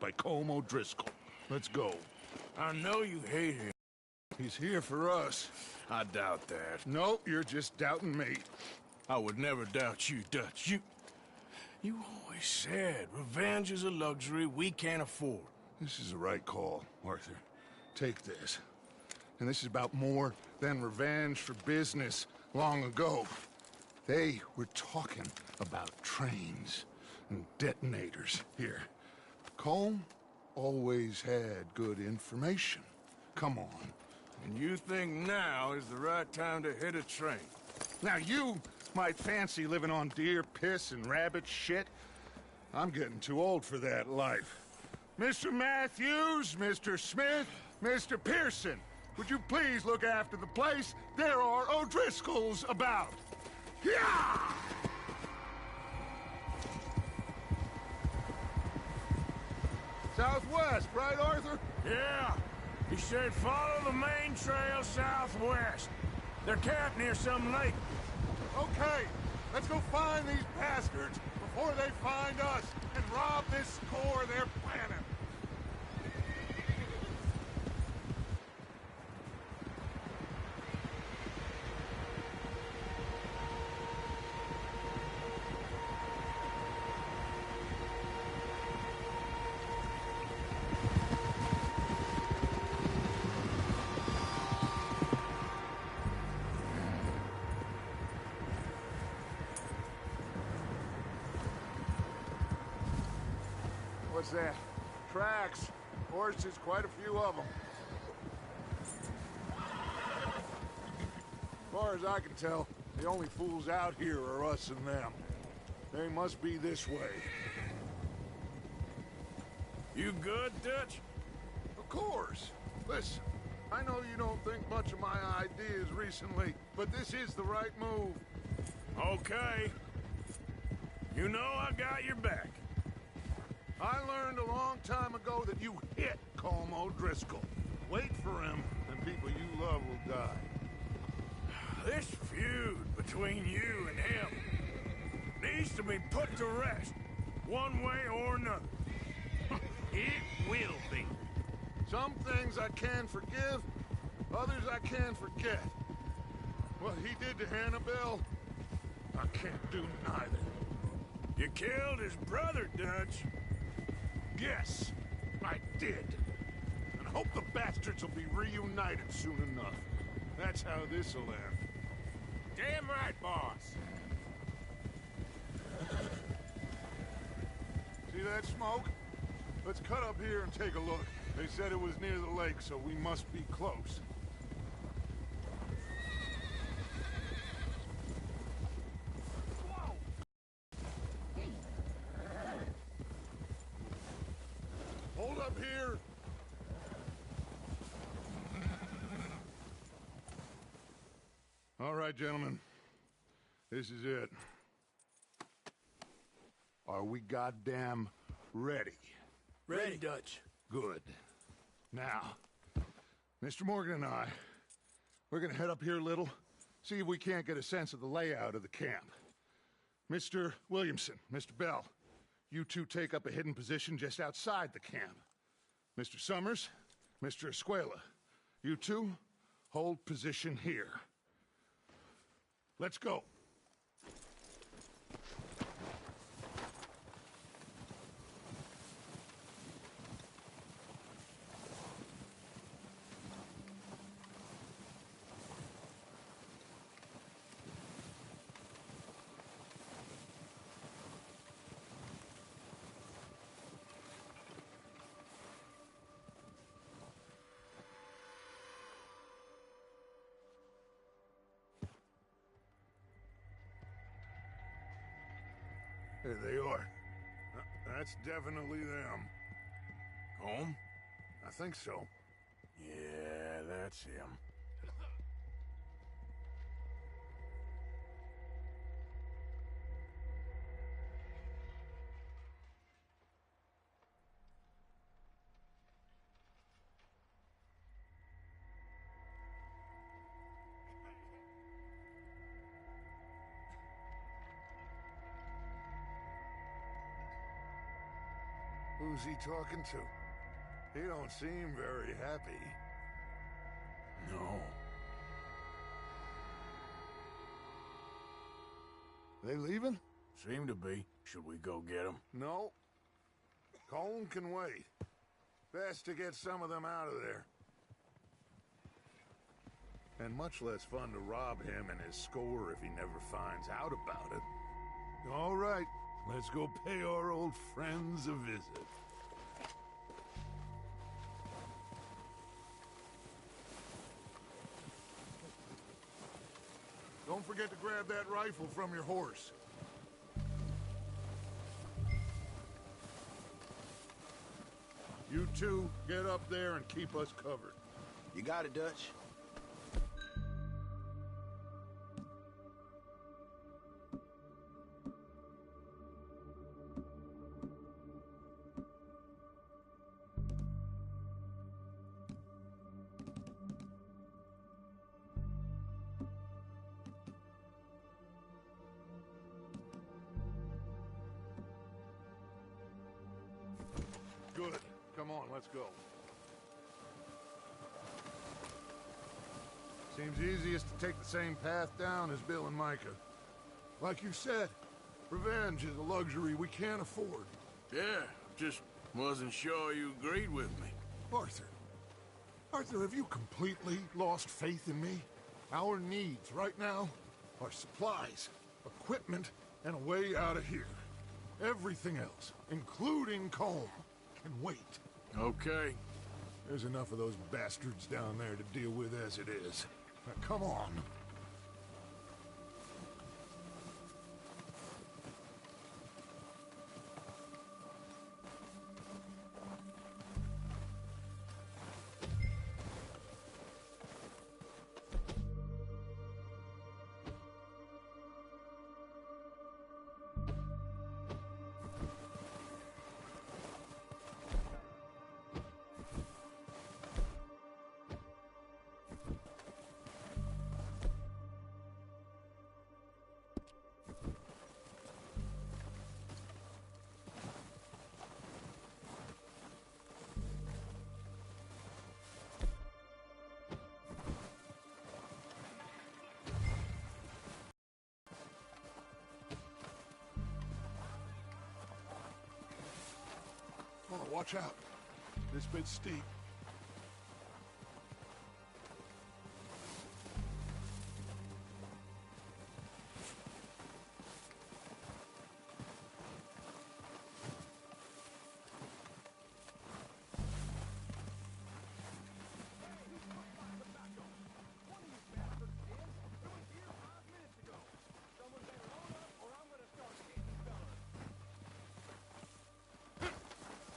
by Colm O'Driscoll. Let's go. I know you hate him. He's here for us. I doubt that. No, you're just doubting me. I would never doubt you, Dutch. You always said revenge is a luxury we can't afford. This is the right call, Arthur. Take this. And this is about more than revenge for business long ago. They were talking about trains and detonators here. Colm always had good information. Come on. And you think now is the right time to hit a train? Now you might fancy living on deer piss and rabbit shit. I'm getting too old for that life. Mr. Matthews, Mr. Smith, Mr. Pearson, would you please look after the place? There are O'Driscolls about. Yeah! Southwest, right, Arthur? Yeah. He said follow the main trail southwest. They're camped near some lake. Okay, let's go find these bastards before they find us and rob this core they're planning. What's that? Tracks. Horses, quite a few of them. As far as I can tell, the only fools out here are us and them. They must be this way. You good, Dutch? Of course. Listen, I know you don't think much of my ideas recently, but this is the right move. Okay. You know I got your back. I learned a long time ago that you hit Colm O'Driscoll. Wait for him, and people you love will die. This feud between you and him needs to be put to rest, one way or another. It will be. Some things I can forgive, others I can forget. What he did to Annabelle, I can't do neither. You killed his brother, Dutch. Yes, I did. And I hope the bastards will be reunited soon enough. That's how this'll end. Damn right, boss. See that smoke? Let's cut up here and take a look. They said it was near the lake, so we must be close. Hold up here. All right, gentlemen. This is it. Are we goddamn ready? Ready, Dutch. Good. Now, Mr. Morgan and I, we're gonna head up here a little, see if we can't get a sense of the layout of the camp. Mr. Williamson, Mr. Bell, you two take up a hidden position just outside the camp. Mr. Summers, Mr. Escuela, you two hold position here. Let's go. There they are. That's definitely them. Home? I think so. Yeah, that's him. Who's Who's he talking to? He don't seem very happy. No. They leaving? Seem to be. Should we go get them? No. Colm can wait. Best to get some of them out of there. And much less fun to rob him and his score if he never finds out about it. All right, let's go pay our old friends a visit. Don't forget to grab that rifle from your horse. You two, get up there and keep us covered. You got it, Dutch. Good. Come on, let's go. Seems easiest to take the same path down as Bill and Micah. Like you said, revenge is a luxury we can't afford. Yeah, just wasn't sure you agreed with me. Arthur. Arthur, have you completely lost faith in me? Our needs right now are supplies, equipment, and a way out of here. Everything else, including Colm, can wait. Okay. There's enough of those bastards down there to deal with as it is. Now, come on. Oh, watch out. This bit's steep.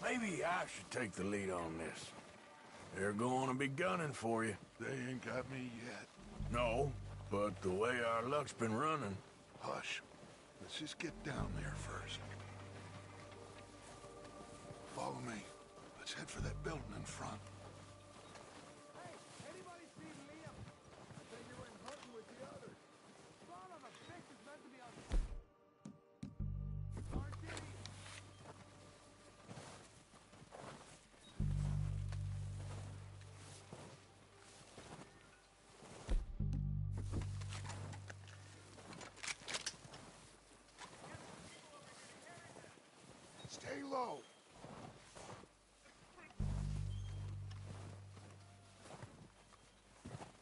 Maybe I should take the lead on this. They're going to be gunning for you. They ain't got me yet. No, but the way our luck's been running... Hush. Let's just get down there first. Follow me. Let's head for that building in front. Hey, anybody see Liam? I think he went hunting with the others. Son of a bitch is meant to be on... RD! Stay low.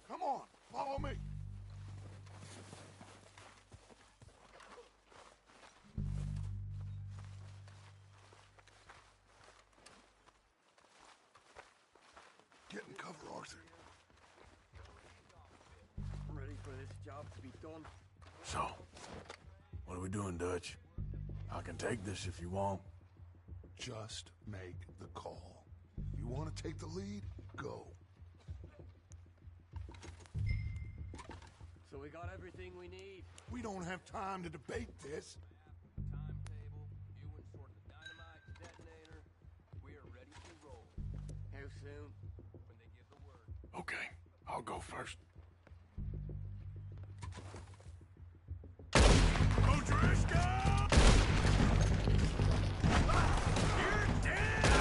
Come on, follow me. Get in cover, Arthur. I'm ready for this job to be done. So, what are we doing, Dutch? I can take this if you want. Just make the call. You want to take the lead? Go. So we got everything we need. We don't have time to debate this. Timetable, you insert the dynamite detonator. We are ready to roll. How soon? When they give the word. Okay, I'll go first. O'Driscoll! You're dead!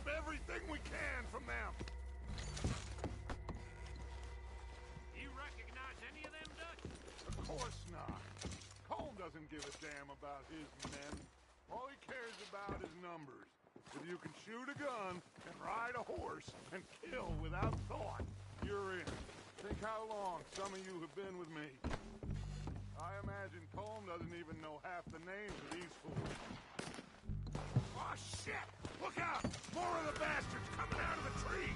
strip everything we can from them. You recognize any of them, Dutch? Of course not. Colm doesn't give a damn about his men. All he cares about is numbers. If you can shoot a gun and ride a horse and kill without thought, you're in. Think how long some of you have been with me. I imagine Colm doesn't even know half the names of these fools. Oh, shit! Look out! More of the bastards coming out of the trees!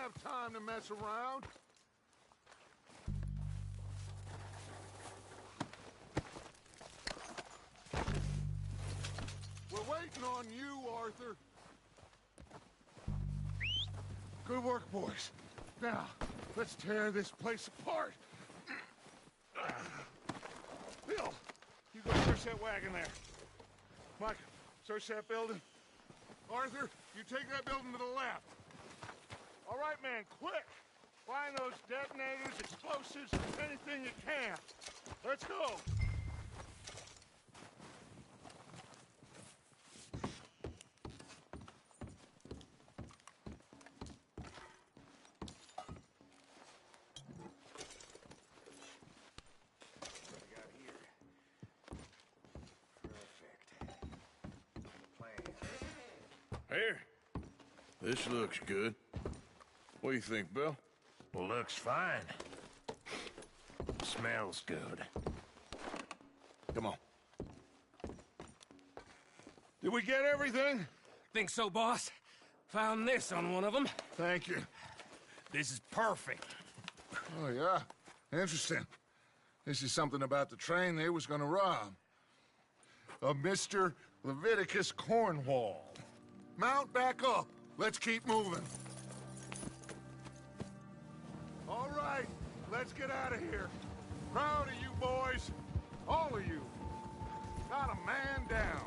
Have time to mess around. We're waiting on you, Arthur. Good work, boys. Now, let's tear this place apart. Bill, you go search that wagon there. Mike, search that building. Arthur, you take that building to the left. All right, man, quick! Find those detonators, explosives, anything you can. Let's go! Here. This looks good. What do you think, Bill? Looks fine. Smells good. Come on. Did we get everything? Think so, boss? Found this on one of them. Thank you. This is perfect. Oh, yeah? Interesting. This is something about the train they was gonna rob. Of Mr. Leviticus Cornwall. Mount back up. Let's keep moving. All right, let's get out of here. Proud of you boys. All of you. Not a man down.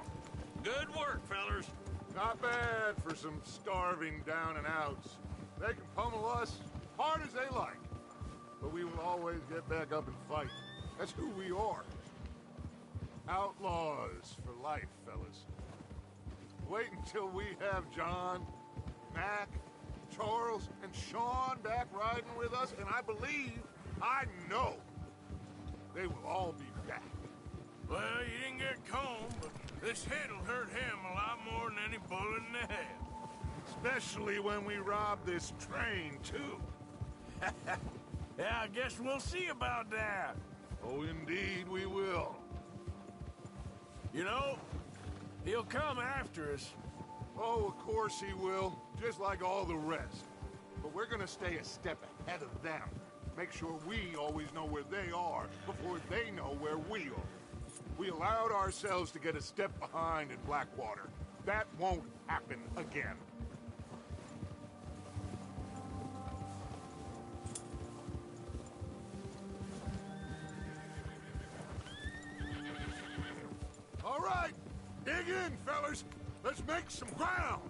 Good work, fellers. Not bad for some starving down and outs. They can pummel us hard as they like. But we will always get back up and fight. That's who we are. Outlaws for life, fellas. Wait until we have John, Mac, Charles, and Sean back riding with us, and I know, they will all be back. Well, you didn't get Combe, but this hit'll hurt him a lot more than any bullet in the head. Especially when we rob this train, too. Yeah, I guess we'll see about that. Oh, indeed we will. You know, he'll come after us. Oh, of course he will, just like all the rest. But we're gonna stay a step ahead of them. Make sure we always know where they are before they know where we are. We allowed ourselves to get a step behind in Blackwater. That won't happen again. All right, dig in, fellas. Let's make some ground.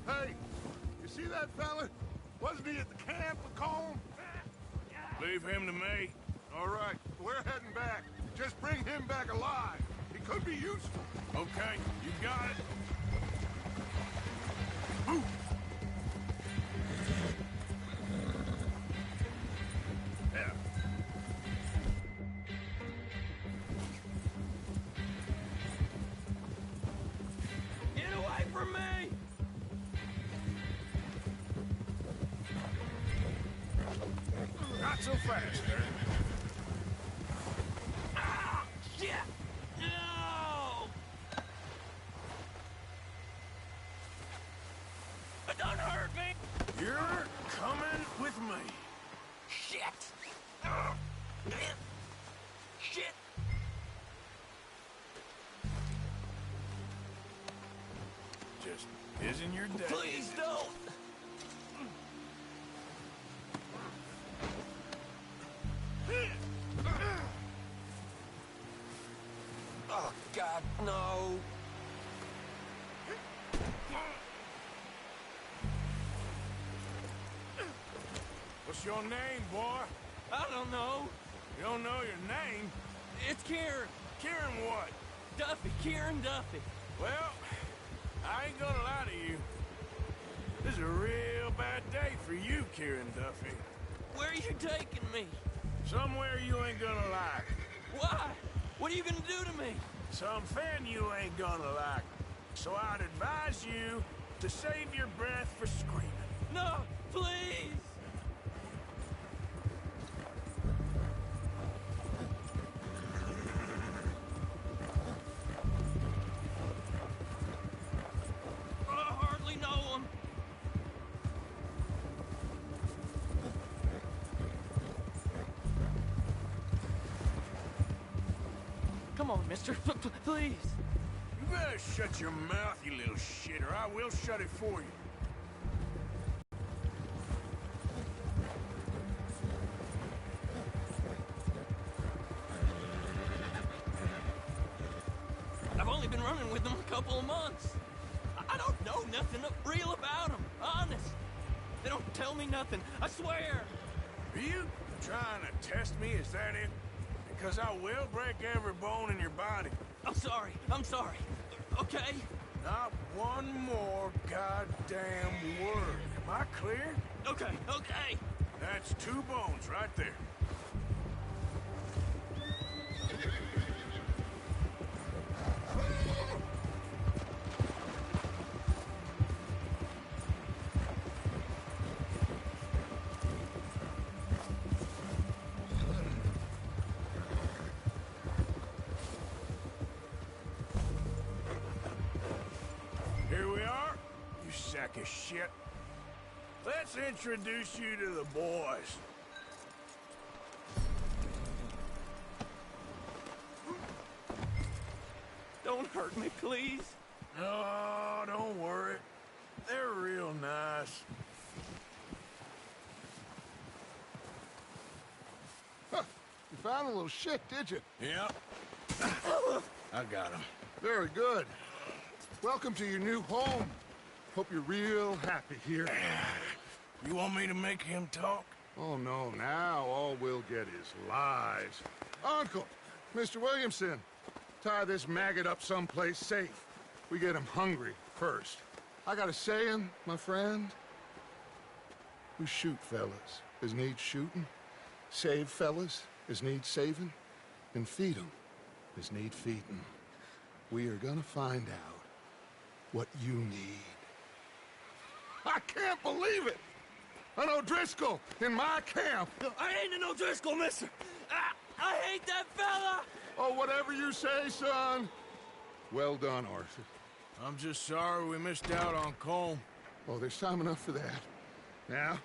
Hey, you see that fella? Wasn't he at the camp with Colm? Leave him to me. All right, we're heading back. Just bring him back alive. He could be useful. Okay, you got it. Move. Yeah. Get away from me! Not so fast, sir. Ah, shit! No! Don't hurt me! You're coming with me. Shit! Ah, shit! Just isn't your day. Please don't! Oh, God, no! What's your name, boy? I don't know. You don't know your name? It's Kieran. Kieran what? Duffy. Kieran Duffy. Well, I ain't gonna lie to you. This is a real bad day for you, Kieran Duffy. Where are you taking me? Somewhere you ain't gonna like. Why? What are you gonna do to me? Something you ain't gonna like. So I'd advise you to save your breath for screaming. No, please! I hardly know him. Come on, mister. Please. You better shut your mouth, you little shit, or I will shut it for you. I've only been running with them a couple of months. I don't know nothing real about them, honest. They don't tell me nothing, I swear. Are you trying to test me, is that it? Because I will break every bone in your body. I'm sorry, okay? Not one more goddamn word. Am I clear? Okay. That's 2 bones right there. Here we are, you sack of shit. Let's introduce you to the boys. Don't hurt me, please. Oh, don't worry. They're real nice. Huh. You found a little shit, did you? Yep. I got him. Very good. Welcome to your new home. Hope you're real happy here. You want me to make him talk? Oh, no, now all we'll get is lies. Uncle, Mr. Williamson, tie this maggot up someplace safe. We get him hungry first. I got a saying, my friend. We shoot fellas as need shooting, save fellas as need saving, and feed 'em as need feeding. We are gonna find out what you need. I can't believe it! An O'Driscoll in my camp! I ain't an O'Driscoll, mister! I hate that fella! Oh, whatever you say, son. Well done, Arthur. I'm just sorry we missed out on Colm. Oh, there's time enough for that. Now,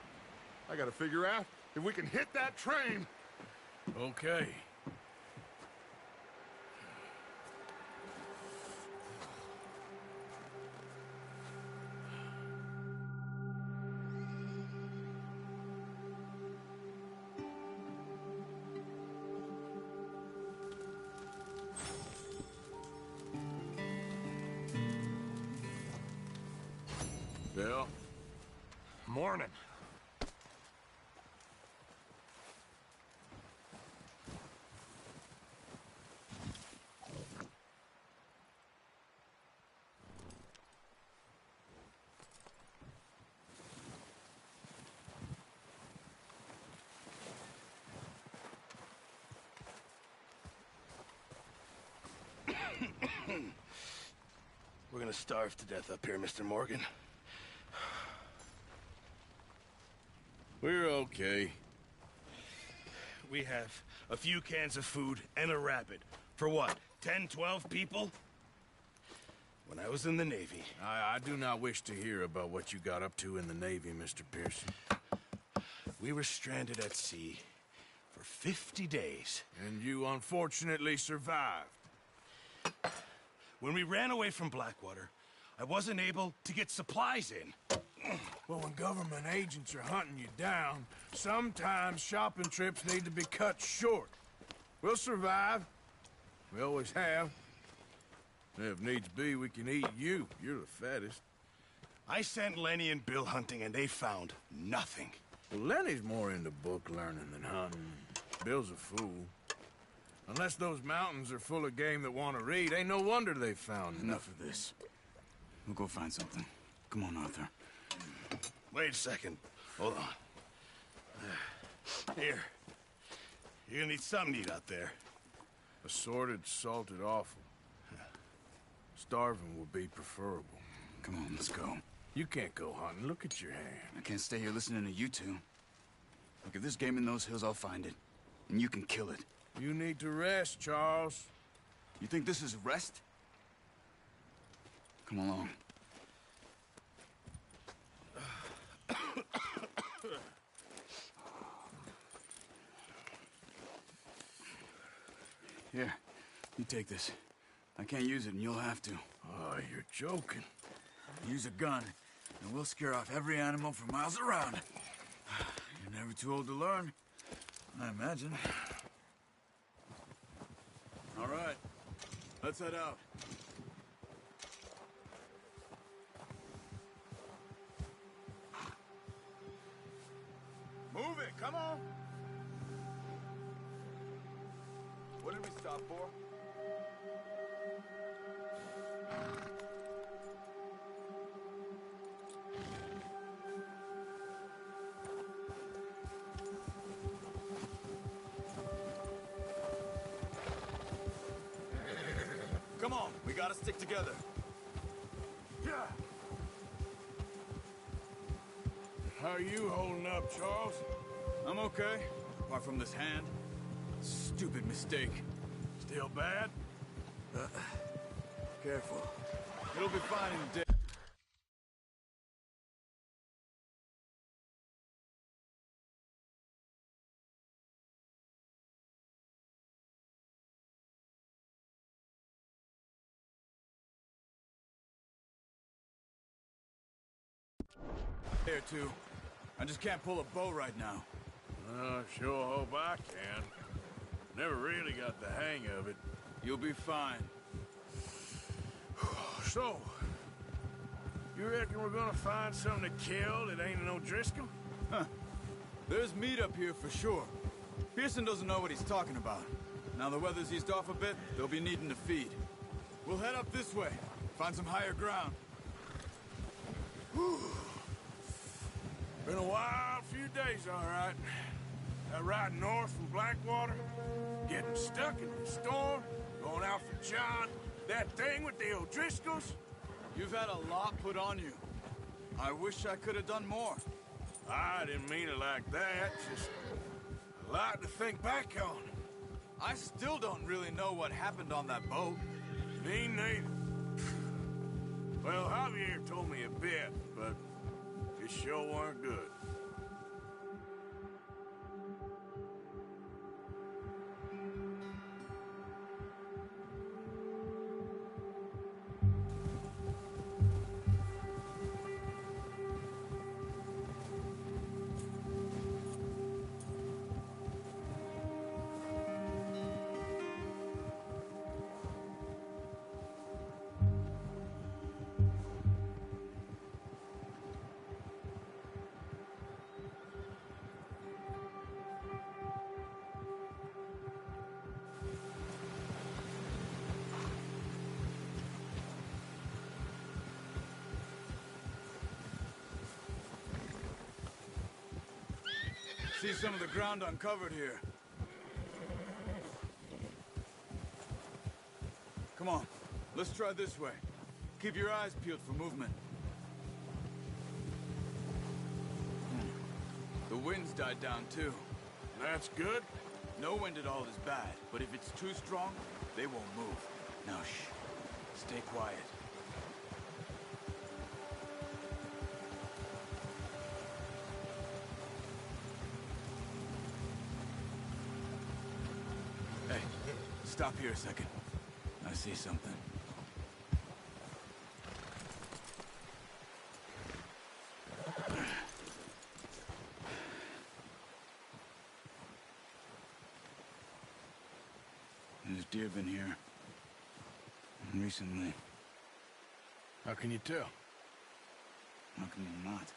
I gotta figure out if we can hit that train. Okay. Bill? Morning. We're gonna starve to death up here, Mr. Morgan. We're okay. We have a few cans of food and a rabbit. For what, 10, 12 people? When I was in the Navy... I do not wish to hear about what you got up to in the Navy, Mr. Pearson. We were stranded at sea for 50 days. And you unfortunately survived. When we ran away from Blackwater, I wasn't able to get supplies in. Well, when government agents are hunting you down, sometimes shopping trips need to be cut short. We'll survive. We always have. If needs be, we can eat you. You're the fattest. I sent Lenny and Bill hunting, and they found nothing. Well, Lenny's more into book learning than hunting. Bill's a fool. Unless those mountains are full of game that want to read, ain't no wonder they found Enough of this. We'll go find something. Come on, Arthur. Wait a second. Hold on. Here. You're gonna need something to eat out there. Assorted, salted offal. Starving would be preferable. Come on, let's go. You can't go hunting. Look at your hand. I can't stay here listening to you two. Look, if there's game in those hills, I'll find it. And you can kill it. You need to rest, Charles. You think this is rest? Come along. Here, You take this. I can't use it, and you'll have to. Oh, you're joking. Use a gun, and we'll scare off every animal for miles around. You're never too old to learn, I imagine. All right, let's head out. Move it, come on! What did we stop for? Come on, we gotta stick together. Yeah. How are you holding up, Charles? I'm okay, apart from this hand. Stupid mistake. Still bad? Careful. It'll be fine in a day. RDR2. I just can't pull a bow right now. Sure hope I can. Never really got the hang of it. You'll be fine. So, you reckon we're gonna find something to kill that ain't an O'Driscoll? Huh. There's meat up here for sure. Pearson doesn't know what he's talking about. Now the weather's eased off a bit, they'll be needing to feed. We'll head up this way, find some higher ground. Been a wild few days, all right. That ride north from Blackwater, getting stuck in the storm, going out for John, that thing with the O'Driscolls. You've had a lot put on you. I wish I could have done more. I didn't mean it like that, just a lot to think back on. I still don't really know what happened on that boat. Me neither. Well, Javier told me a bit, but it sure weren't good. See some of the ground uncovered here. Come on, let's try this way. Keep your eyes peeled for movement. The wind's died down too. That's good. No wind at all is bad, but if it's too strong, they won't move. Now shh, stay quiet. Hey, stop here a second. I see something. There's deer been here. Recently. How can you tell? How can you not?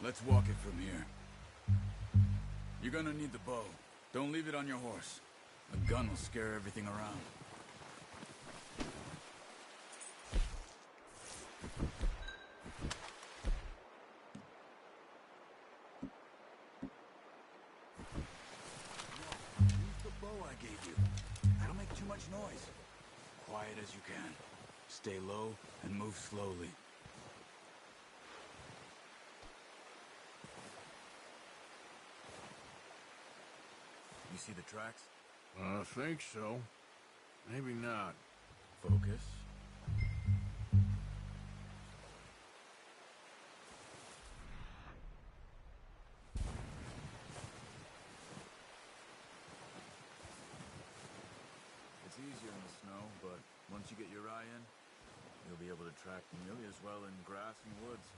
Let's walk it from here. You're gonna need the bow. Don't leave it on your horse. A gun will scare everything around. Use the bow I gave you. That'll make too much noise. Quiet as you can. Stay low and move slowly. You see the tracks? I think so. Maybe not. Focus. Once you get your eye in, you'll be able to track nearly as well in grass and woods.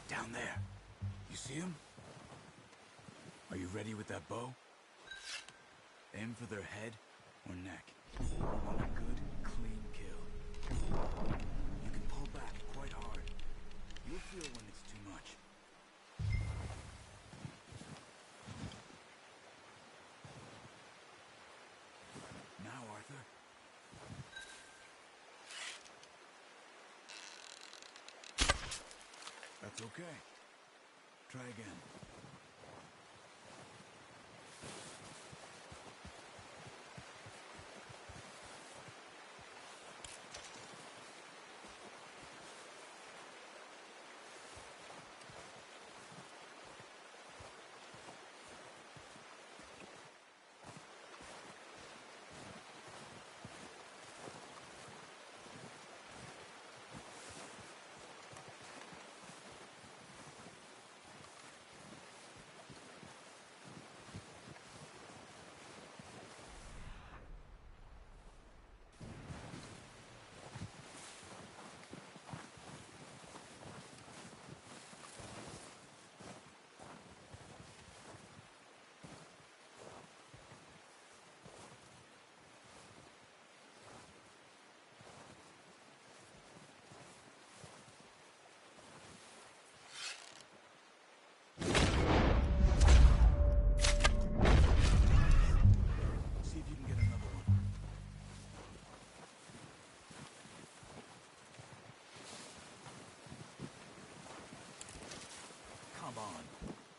Down there. You see him? Are you ready with that bow? Aim for their head or neck. You want a good, clean kill. You can pull back quite hard. You'll feel when it's too much. Now, Arthur. That's okay. Try again.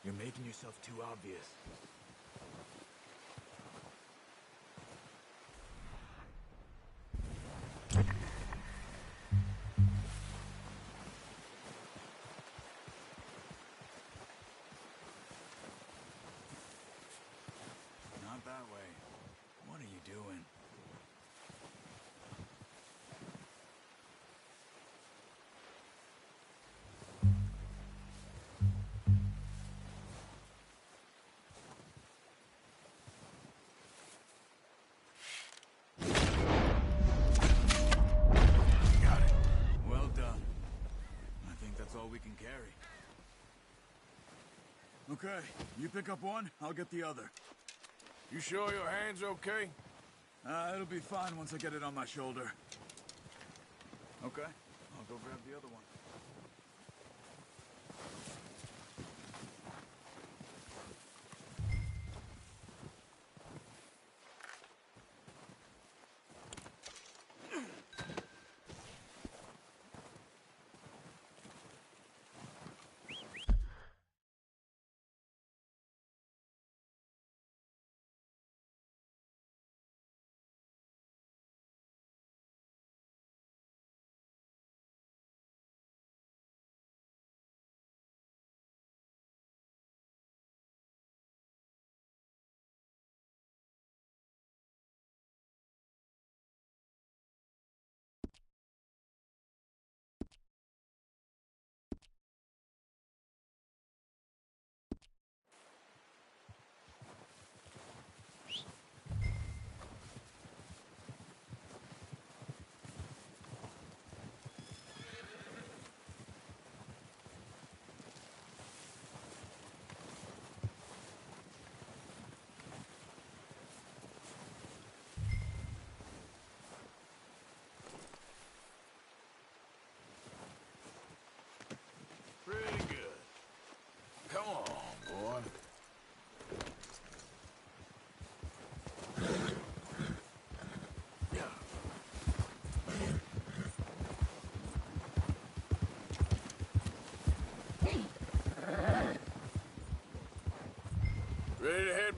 You're making yourself too obvious. Not that way. What are you doing? We can carry. Okay, you pick up one, I'll get the other. You sure your hand's okay? It'll be fine once I get it on my shoulder. Okay, I'll go grab the other one.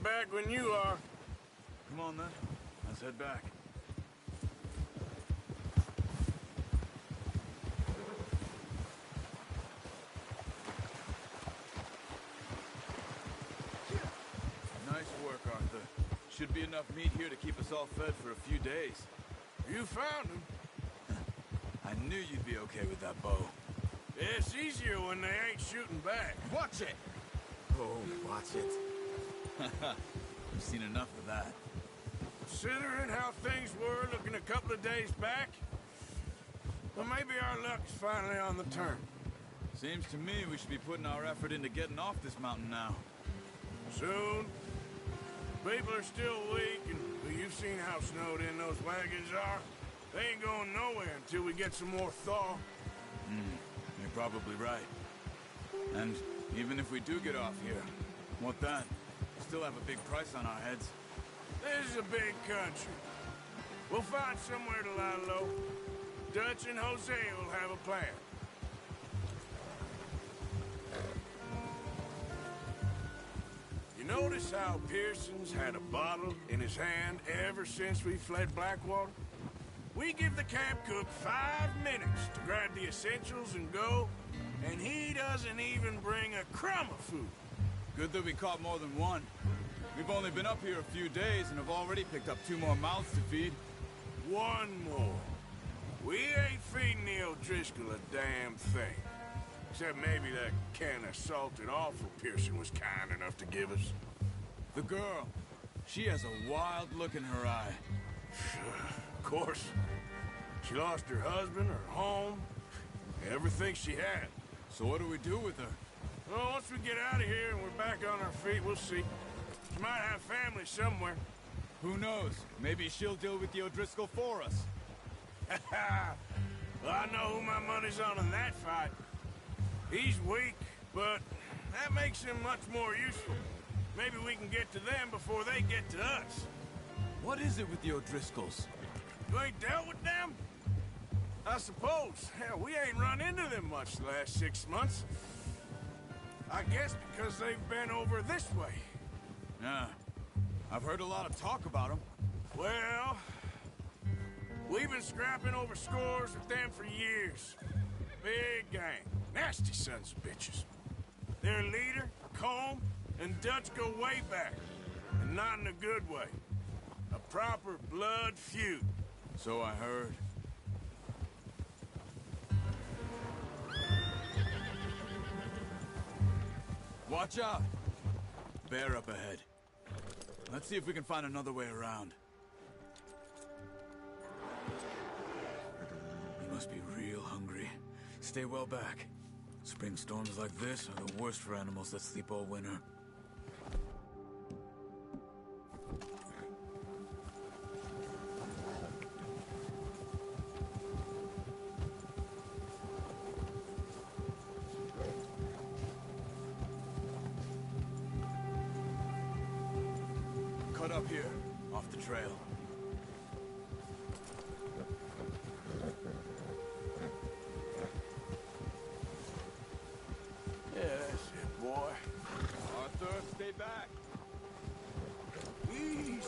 back when you are. Come on, then. Let's head back. Nice work, Arthur. Should be enough meat here to keep us all fed for a few days. You found him. I knew you'd be okay with that bow. It's easier when they ain't shooting back. Watch it! Oh, watch it. I've seen enough of that. Considering how things were looking a couple of days back, well, maybe our luck's finally on the turn. Seems to me we should be putting our effort into getting off this mountain now. Soon. People are still weak, and well, you've seen how snowed in those wagons are. They ain't going nowhere until we get some more thaw. You're probably right. And even if we do get off here, what then? We still have a big price on our heads. This is a big country. We'll find somewhere to lie low. Dutch and Jose will have a plan. You notice how Pearson's had a bottle in his hand ever since we fled Blackwater? We give the camp cook 5 minutes to grab the essentials and go, and he doesn't even bring a crumb of food. Good that we caught more than one. We've only been up here a few days and have already picked up 2 more mouths to feed. 1 more. We ain't feeding the O'Driscoll a damn thing. Except maybe that can of salted offal Pearson was kind enough to give us. The girl, she has a wild look in her eye. Of course. She lost her husband, her home, everything she had. So what do we do with her? Well, once we get out of here and we're back on our feet, we'll see. She might have family somewhere. Who knows? Maybe she'll deal with the O'Driscoll for us. Well, I know who my money's on in that fight. He's weak, but that makes him much more useful. Maybe we can get to them before they get to us. What is it with the O'Driscolls? You ain't dealt with them? I suppose. Hell, we ain't run into them much the last 6 months. I guess because they've been over this way. Yeah. I've heard a lot of talk about them. Well, we've been scrapping over scores with them for years. Big gang. Nasty sons of bitches. Their leader, Combe, and Dutch go way back. And not in a good way. A proper blood feud. So I heard. Watch out! Bear up ahead. Let's see if we can find another way around. You must be real hungry. Stay well back. Spring storms like this are the worst for animals that sleep all winter. Cut up here, off the trail. Yeah, that's it, boy. Arthur, stay back. Easy.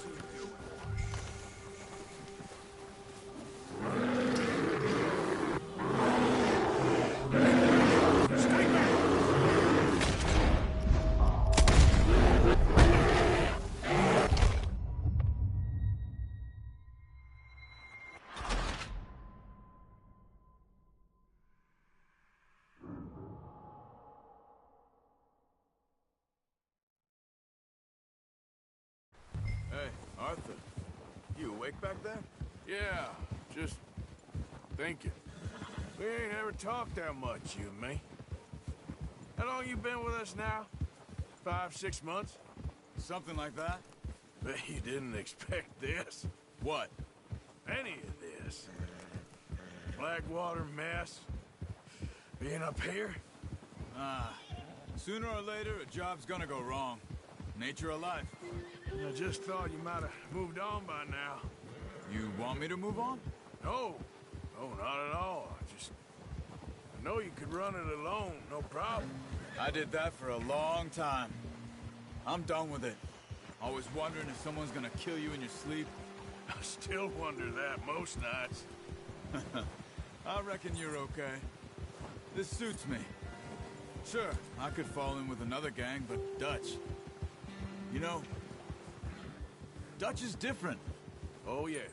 Stay back! Hey, Arthur. You awake back there? Yeah, just thinking. We ain't ever talked that much, you and me. How long you been with us now? 5, 6 months? Something like that? Bet you didn't expect this. What? Any of this. Blackwater mess. Being up here? Sooner or later, a job's gonna go wrong. Nature of life. I just thought you might have moved on by now. You want me to move on? No. No, not at all. I know you could run it alone, no problem. I did that for a long time. I'm done with it. Always wondering if someone's gonna kill you in your sleep? I still wonder that most nights. I reckon you're okay. This suits me. Sure, I could fall in with another gang, but Dutch... You know, Dutch is different. Oh, yes.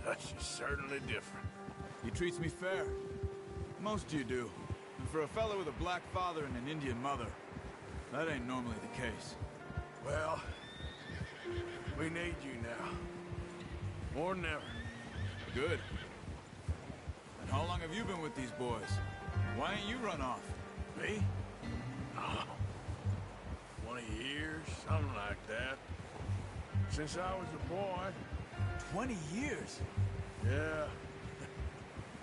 Dutch is certainly different. He treats me fair. Most of you do. And for a fellow with a black father and an Indian mother, that ain't normally the case. Well, we need you now. More than ever. Good. And how long have you been with these boys? Why ain't you run off? Me? Oh, 20 years, something like that. Since I was a boy. 20 years? Yeah.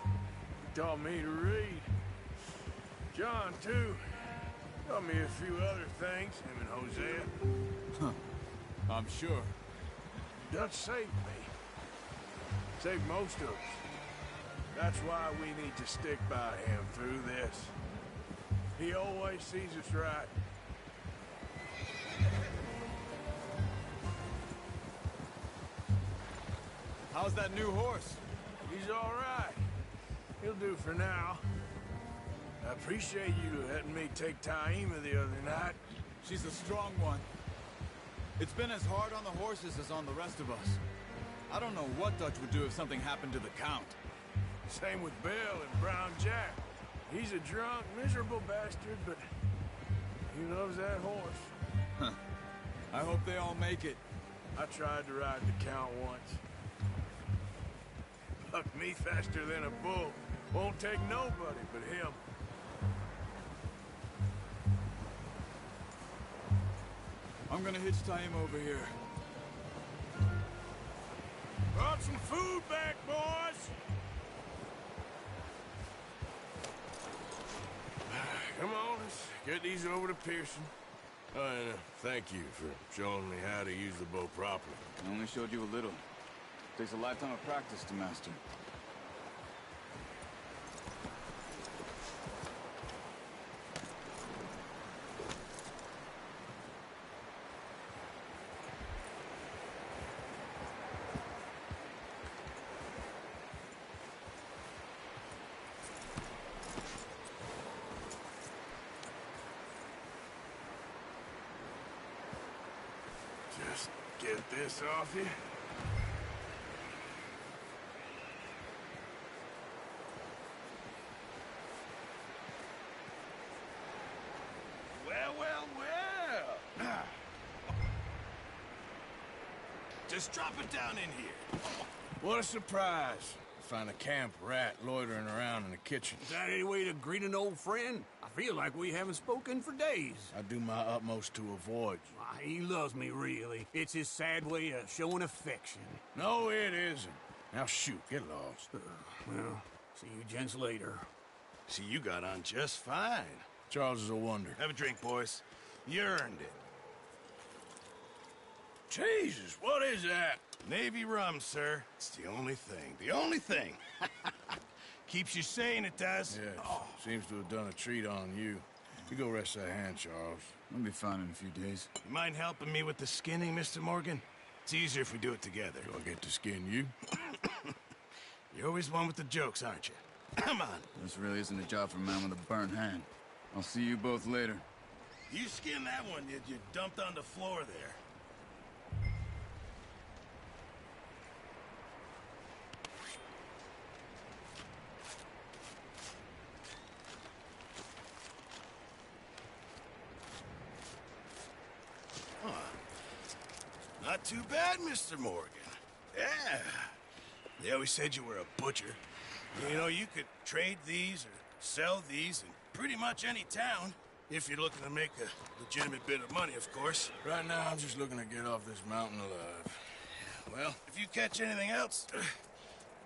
He taught me to read. John, too. Taught me a few other things, him and Hosea. Huh. I'm sure. Dutch saved me. Saved most of us. That's why we need to stick by him through this. He always sees us right. How's that new horse? He's all right. He'll do for now. I appreciate you letting me take Taima the other night. She's a strong one. It's been as hard on the horses as on the rest of us. I don't know what Dutch would do if something happened to the Count. Same with Bill and Brown Jack. He's a drunk, miserable bastard, but he loves that horse. Huh. I hope they all make it. I tried to ride the Count once. Bucked me faster than a bull. Won't take nobody but him. I'm gonna hitch Taima over here. Brought some food back, boys! Come on, let's get these over to Pearson. Oh, and thank you for showing me how to use the bow properly. I only showed you a little. Takes a lifetime of practice to master. Just get this off you. Well. Just drop it down in here. What a surprise. Find a camp rat loitering around in the kitchen. Is that any way to greet an old friend? I feel like we haven't spoken for days. I do my utmost to avoid you. Why, he loves me, really. It's his sad way of showing affection. No, it isn't. Now shoot, get lost. Well, see you gents later. See, you got on just fine. Charles is a wonder. Have a drink, boys. You earned it. Jesus, what is that? Navy rum, sir. It's the only thing. The only thing. Keeps you sane, it does. Yes, seems to have done a treat on you. You go rest that hand, Charles. I'll be fine in a few days. You mind helping me with the skinning, Mr. Morgan? It's easier if we do it together. Do I get to skin you? You're always one with the jokes, aren't you? Come on. This really isn't a job for a man with a burnt hand. I'll see you both later. You skin that one you dumped on the floor there. Not too bad, Mr. Morgan. Yeah. They always said you were a butcher. You know, you could trade these or sell these in pretty much any town. If you're looking to make a legitimate bit of money, of course. Right now, I'm just looking to get off this mountain alive. Well, if you catch anything else,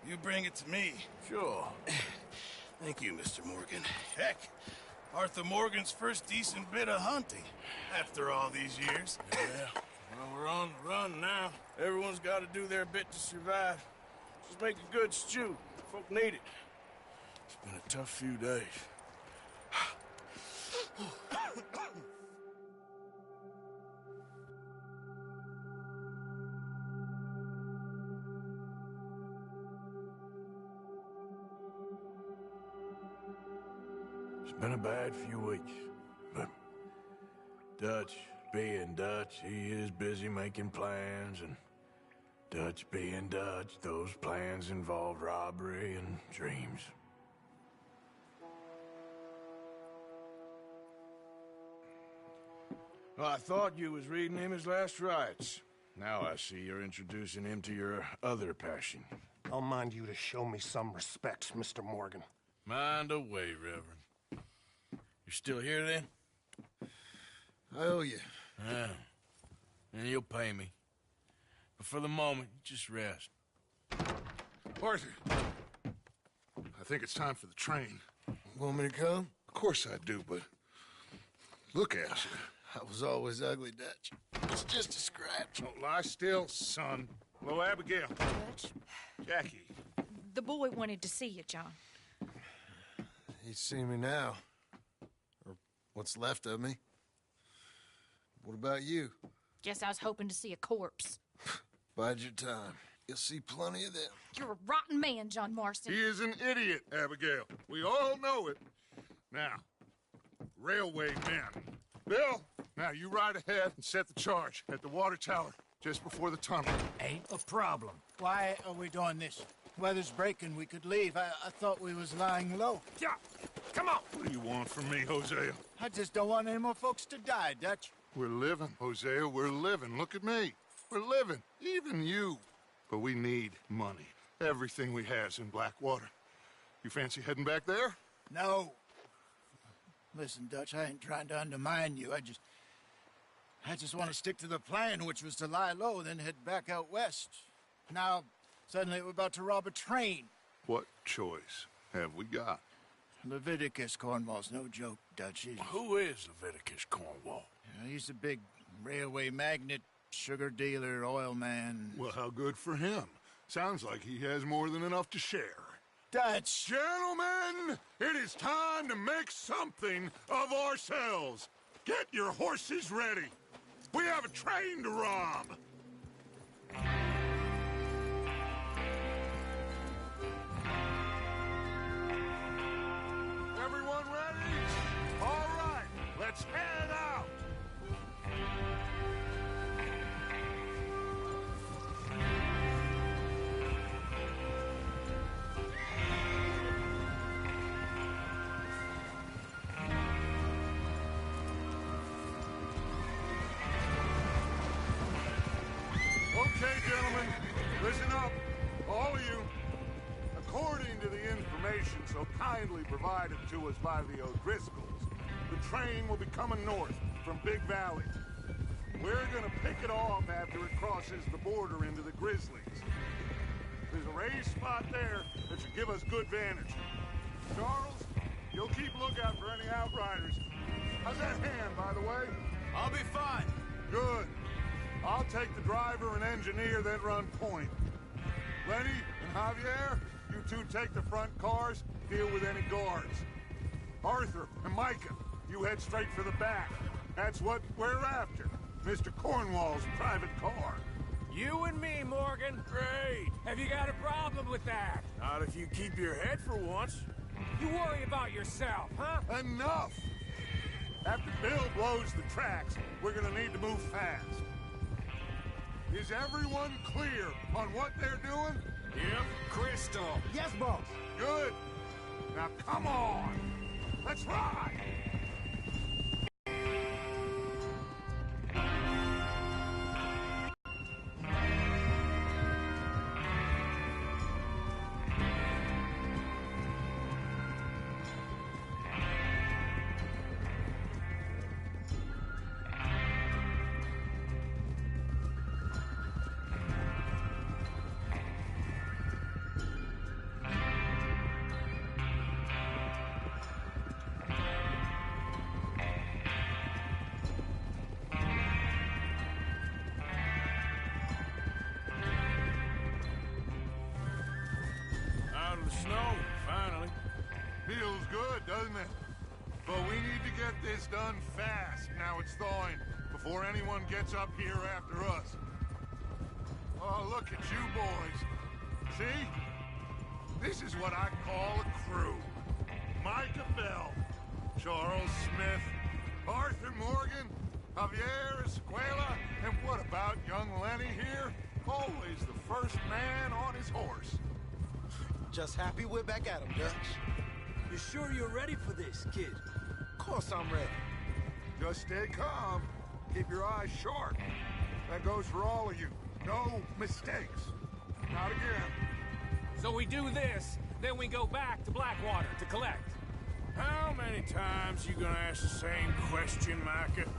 you bring it to me. Sure. Thank you, Mr. Morgan. Heck, Arthur Morgan's first decent bit of hunting after all these years. Yeah. Well, we're on the run now. Everyone's got to do their bit to survive. Just make a good stew. Folk need it. It's been a tough few days. It's been a bad few weeks, but Dutch being Dutch, he is busy making plans, and Dutch being Dutch, those plans involve robbery and dreams. Well, I thought you was reading him his last rites. Now I see you're introducing him to your other passion. I'll mind you to show me some respect, Mr. Morgan. Mind away, Reverend. You still here, then? I owe you. Yeah. And you'll pay me. But for the moment, just rest. Arthur, I think it's time for the train. Want me to come? Of course I do, but look at you. I was always ugly, Dutch. It's just a scratch. Don't lie still, son. Hello, Abigail. Dutch, Jackie. the boy wanted to see you, John. He's seen me now. Or what's left of me. What about you? Guess I was hoping to see a corpse. Bide your time. You'll see plenty of them. You're a rotten man, John Marston. He is an idiot, Abigail. We all know it. Now, railway men. Bill, now you ride ahead and set the charge at the water tower just before the tunnel. Ain't a problem. Why are we doing this? Weather's breaking. We could leave. I thought we was lying low. Yeah, come on. What do you want from me, Hosea? I just don't want any more folks to die, Dutch. We're living, Hosea. We're living. Look at me. We're living. Even you. But we need money. Everything we has in Blackwater. You fancy heading back there? No. Listen, Dutch, I ain't trying to undermine you. I just want to stick to the plan, which was to lie low, then head back out west. Now, suddenly we're about to rob a train. What choice have we got? Leviticus Cornwall's no joke, Dutch. Who is Leviticus Cornwall? He's a big railway magnate, sugar dealer, oil man. Well, how good for him. Sounds like he has more than enough to share. Dutch! Gentlemen, it is time to make something of ourselves. Get your horses ready. We have a train to rob. Everyone ready? All right, let's head out. Okay, gentlemen, listen up, all of you. According to the information so kindly provided to us by the O'Driscolls, the train will be coming north from Big Valley. We're gonna pick it off after it crosses the border into the Grizzlies. There's a raised spot there that should give us good vantage. Charles, you'll keep lookout for any outriders. How's that hand, by the way? I'll be fine. Good. I'll take the driver and engineer, then run point. Lenny and Javier, you two take the front cars, deal with any guards. Arthur and Micah, you head straight for the back. That's what we're after. Mr. Cornwall's private car. You and me, Morgan. Great! Have you got a problem with that? Not if you keep your head for once. You worry about yourself, huh? Enough! After Bill blows the tracks, we're gonna need to move fast. Is everyone clear on what they're doing? Yep. Crystal. Yes, boss. Good. Now come on. Let's ride. Out of the snow, finally. Feels good, doesn't it? But we need to get this done fast. Now it's thawing, before anyone gets up here after us. Oh, look at you boys. See? This is what I call a crew. Micah Bell, Charles Smith, Arthur Morgan, Javier Escuela, and what about young Lenny here? Always the first man on his horse. Just happy we're back at him, Dutch. You sure you're ready for this, kid? Of course I'm ready. Just stay calm. Keep your eyes sharp. That goes for all of you. No mistakes. Not again. So we do this, then we go back to Blackwater to collect. How many times you gonna ask the same question, Micah?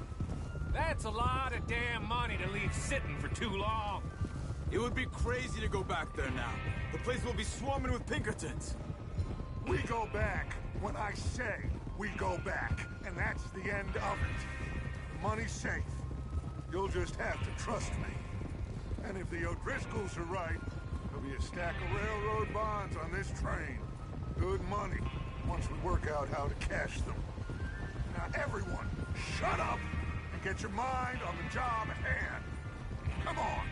That's a lot of damn money to leave sitting for too long. It would be crazy to go back there now. The place will be swarming with Pinkertons. We go back when I say we go back, and that's the end of it. The money's safe. You'll just have to trust me. And if the O'Driscolls are right, there'll be a stack of railroad bonds on this train. Good money, once we work out how to cash them. Now everyone, shut up and get your mind on the job at hand. Come on.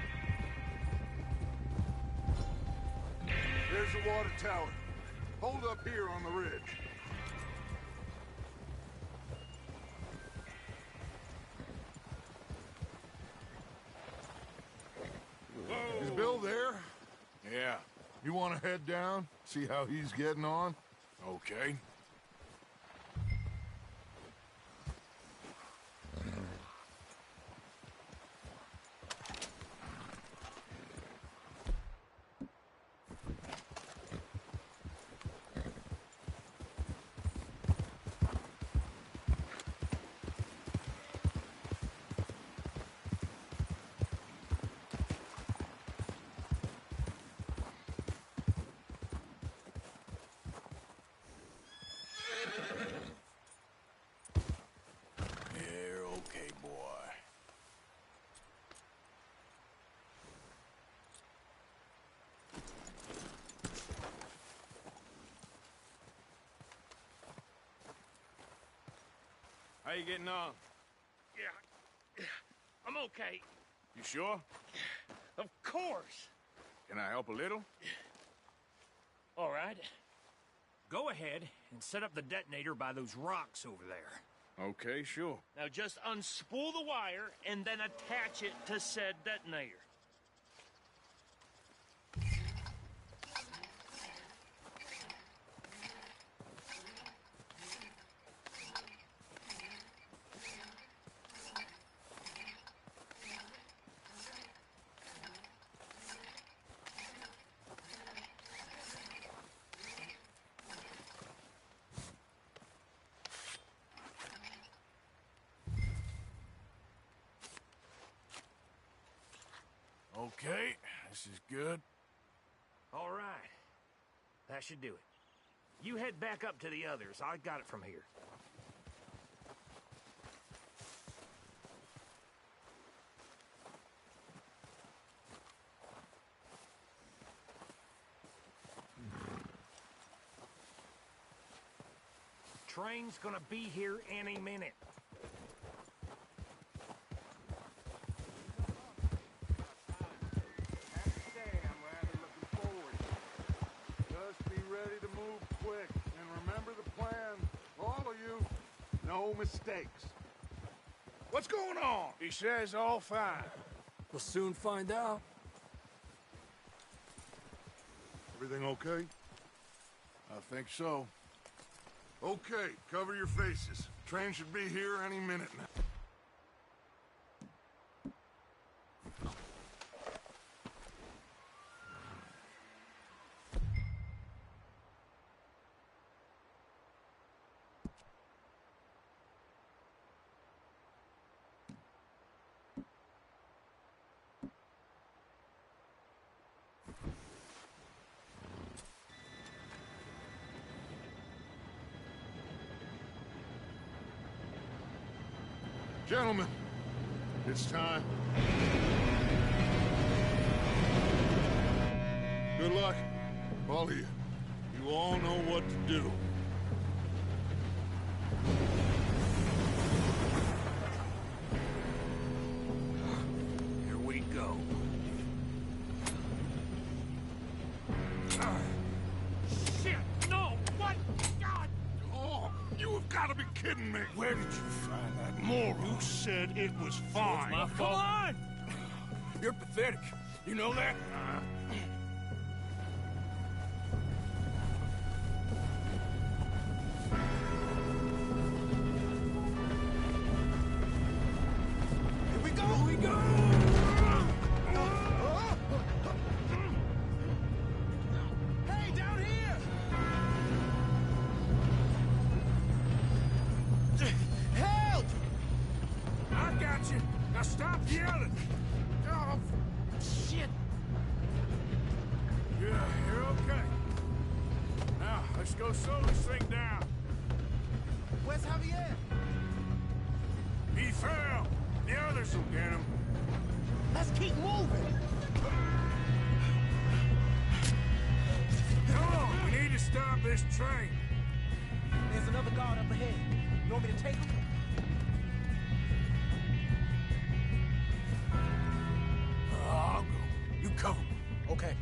There's the water tower. Hold up here on the ridge. Is Bill there? Yeah, You want to head down? See how he's getting on? okay. You're okay, boy. How you getting on? Yeah, I'm okay. You sure? Of course. Can I help a little? All right. Go ahead and set up the detonator by those rocks over there. Okay, sure. Now just unspool the wire and then attach it to said detonator. Okay, this is good. All right. That should do it. You head back up to the others. I got it from here. Train's gonna be here any minute. Just be ready to move quick. And remember the plan. All of you, no mistakes. What's going on? He says all fine. We'll soon find out. Everything okay? I think so. Okay, cover your faces. Train should be here any minute now. Gentlemen, it's time. Good luck, all of you. You all know what to do. Here we go. Shit! No! What? God! Oh, you have got gotta be kidding me! Where did you find that moron? You said it was fine. My fault. Come on! You're pathetic. You know that? Here we go! Here we go! Hey, down here! Help! I got you. Now stop yelling. Oh, shit. Yeah, you're okay. Now, let's go slow this thing down. Where's Javier? He fell. The others will get him. Let's keep moving. Come on, we need to stop this train. There's another guard up ahead. You want me to take him? I'll go. You cover me. Okay.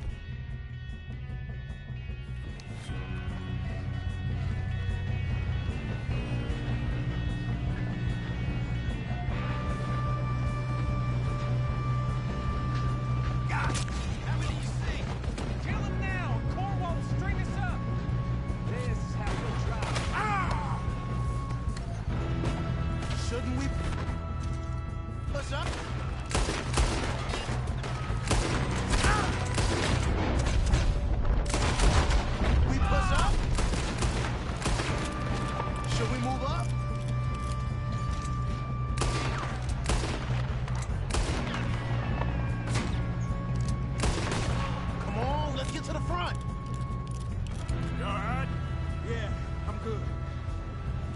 Shouldn't we push up? We push up? Should we move up? Come on, let's get to the front. You all right? Yeah, I'm good.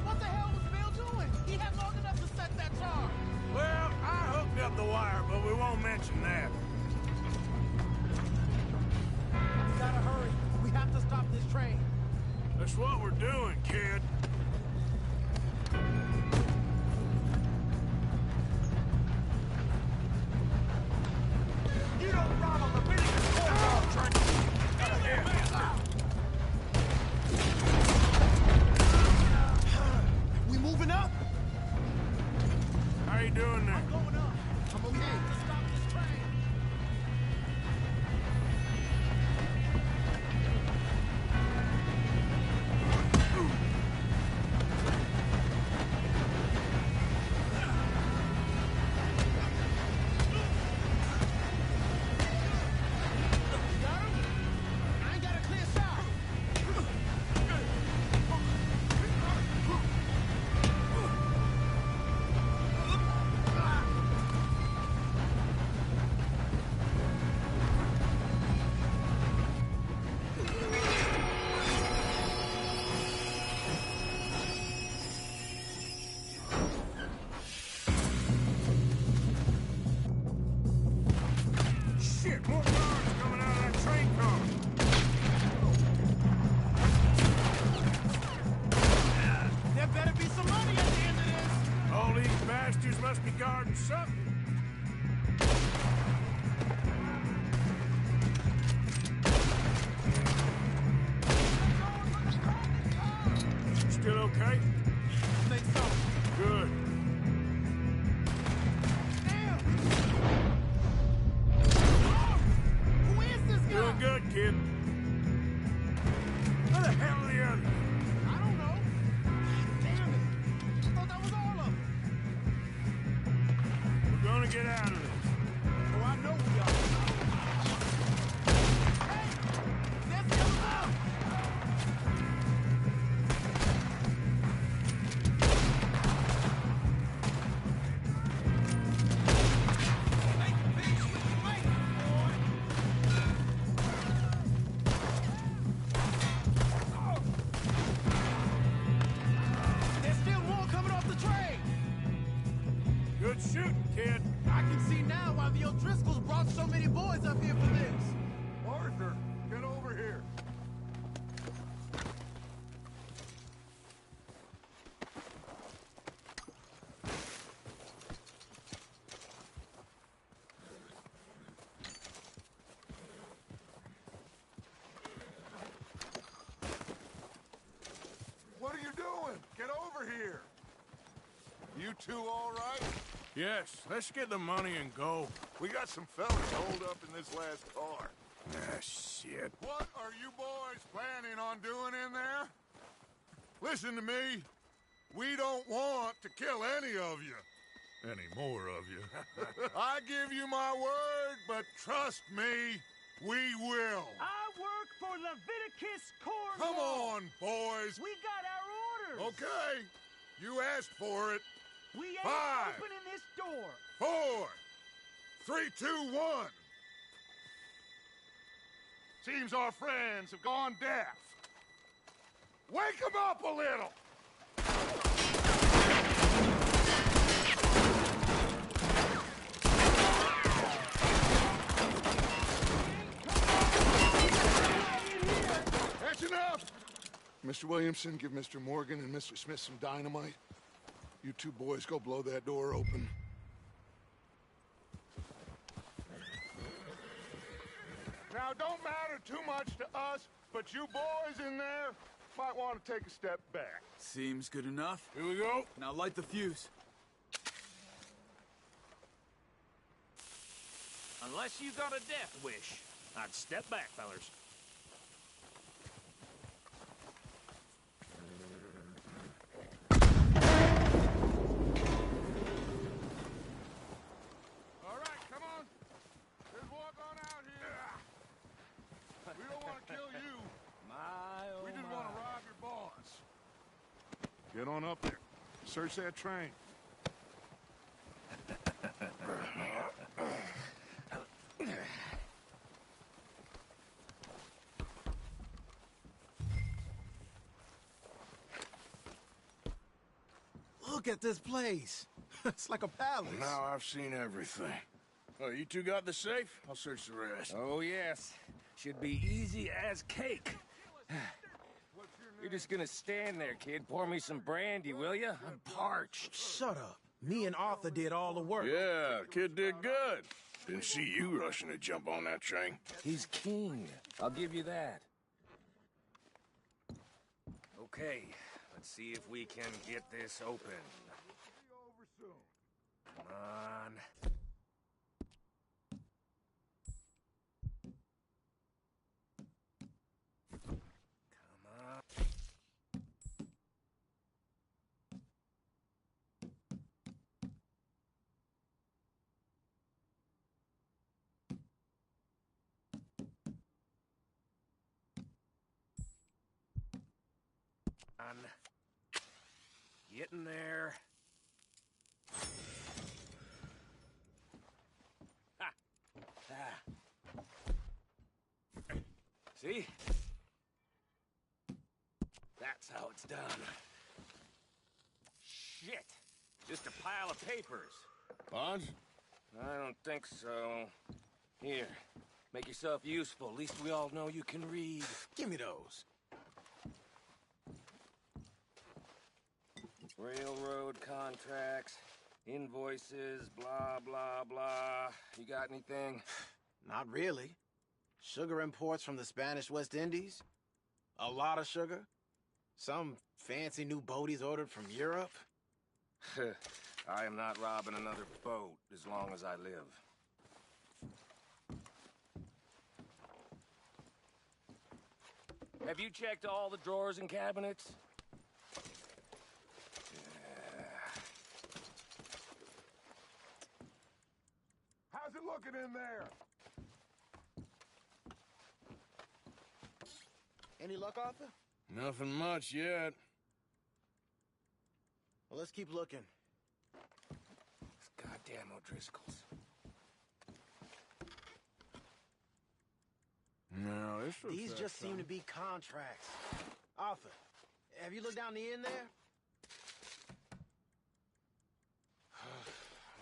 What the hell was Bill doing? He had long enough to set that charge. Well, I hooked up the wire, but we won't mention that. We gotta hurry. We have to stop this train. That's what we're doing, kid. You don't run on the biggest cornball train. We moving up? How you doing there? Going up. I'm okay to stop this train. Got him? I ain't got a clear shot. Shit, more cars coming out of that train car. There better be some money at the end of this. All these bastards must be guarding something. Still okay? I think so. Good. Who is this guy? Doing good, kid. Where the hell are the others? I don't know. Damn it. I thought that was all of them. We're gonna get out of this. Oh, I know we are. Hey! There's the other one! Make peace with the right, boy! There's still more coming off the train! Good shooting, kid. I can see doing? Get over here. You two all right? Yes, let's get the money and go. We got some fellas holed up in this last car. Ah, shit. What are you boys planning on doing in there? Listen to me. We don't want to kill any of you. Any more of you. I give you my word, but trust me, we will. I work for Leviticus Corps. Come on, boys. We got our orders. Okay. You asked for it. We ain't 5, opening this door. 4, 3, 2, 1. Seems our friends have gone deaf. Wake them up a little! That's enough! Mr. Williamson, give Mr. Morgan and Mr. Smith some dynamite. You two boys go blow that door open. Now, don't matter too much to us, but you boys in there might want to take a step back. Seems good enough. Here we go. Now light the fuse. Unless you got a death wish, I'd step back, fellers. All right, come on. Just walk on out here. We don't want to kill you. We just want to rob your boss. Get on up there. Search that train. Look at this place. It's like a palace. Now I've seen everything. Oh, you two got the safe? I'll search the rest. Oh, yes. Should be easy as cake. You're just gonna stand there, kid. Pour me some brandy, will you? I'm parched. Shut up. Me and Arthur did all the work. Yeah, kid did good. Didn't see you rushing to jump on that train. He's king. I'll give you that. Okay, let's see if we can get this open. Come on. Come on. Getting there. Ha! Ah. See? That's how it's done. Shit! Just a pile of papers. Bonds? I don't think so. Here, make yourself useful. At least we all know you can read. Give me those. Railroad contracts, invoices, blah, blah, blah. You got anything? Not really. Sugar imports from the Spanish West Indies. A lot of sugar. Some fancy new boat he's ordered from Europe. I am not robbing another boat as long as I live. Have you checked all the drawers and cabinets? How's it looking in there? Any luck, Arthur? Nothing much yet. Well, let's keep looking. These goddamn O'Driscolls. No, this looks These like just seem to be contracts. Arthur, have you looked down the end there?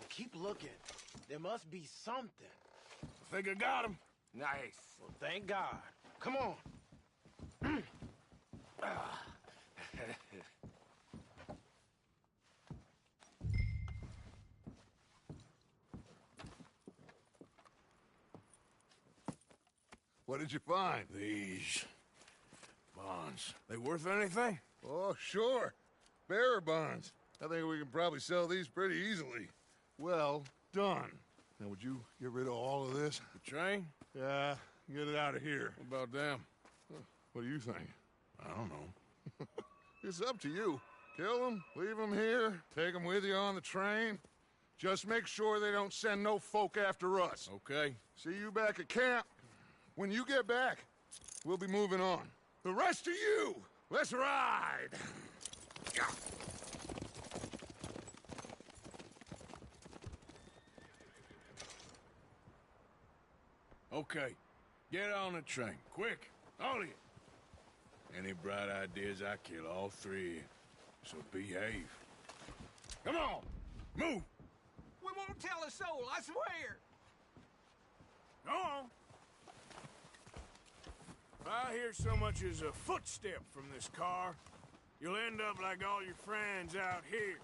Keep looking. There must be something. I think I got him. Nice. Well, thank God. Come on. What did you find? These bonds. They worth anything? Oh, sure. Bearer bonds. I think we can probably sell these pretty easily. Well done. Now, would you get rid of all of this? The train? Yeah, get it out of here. What about them? What do you think? I don't know. It's up to you. Kill them, leave them here, take them with you on the train. Just make sure they don't send no folk after us. Okay. See you back at camp. When you get back, we'll be moving on. The rest of you, let's ride! Okay. Get on the train. Quick. All of you. Any bright ideas, I kill all three of you. So behave. Come on! Move! We won't tell a soul, I swear! Go on! If I hear so much as a footstep from this car, you'll end up like all your friends out here.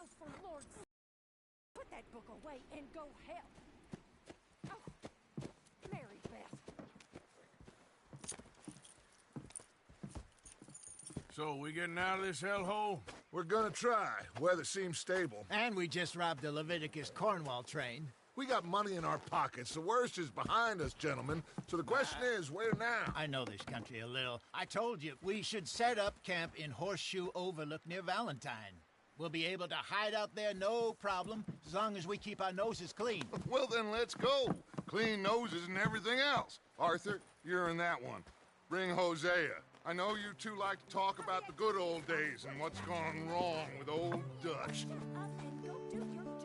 Oh, for Lord's sake, put that book away and go help. Oh, Mary Beth. So, we getting out of this hellhole? We're gonna try. Weather seems stable. And we just robbed the Leviticus Cornwall train. We got money in our pockets. The worst is behind us, gentlemen. So the question is, where now? I know this country a little. I told you, we should set up camp in Horseshoe Overlook near Valentine. We'll be able to hide out there no problem, as long as we keep our noses clean. Well, then let's go. Clean noses and everything else. Arthur, you're in that one. Bring Hosea. I know you two like to talk about the good old days and what's gone wrong with old Dutch. Shut up and go do your job.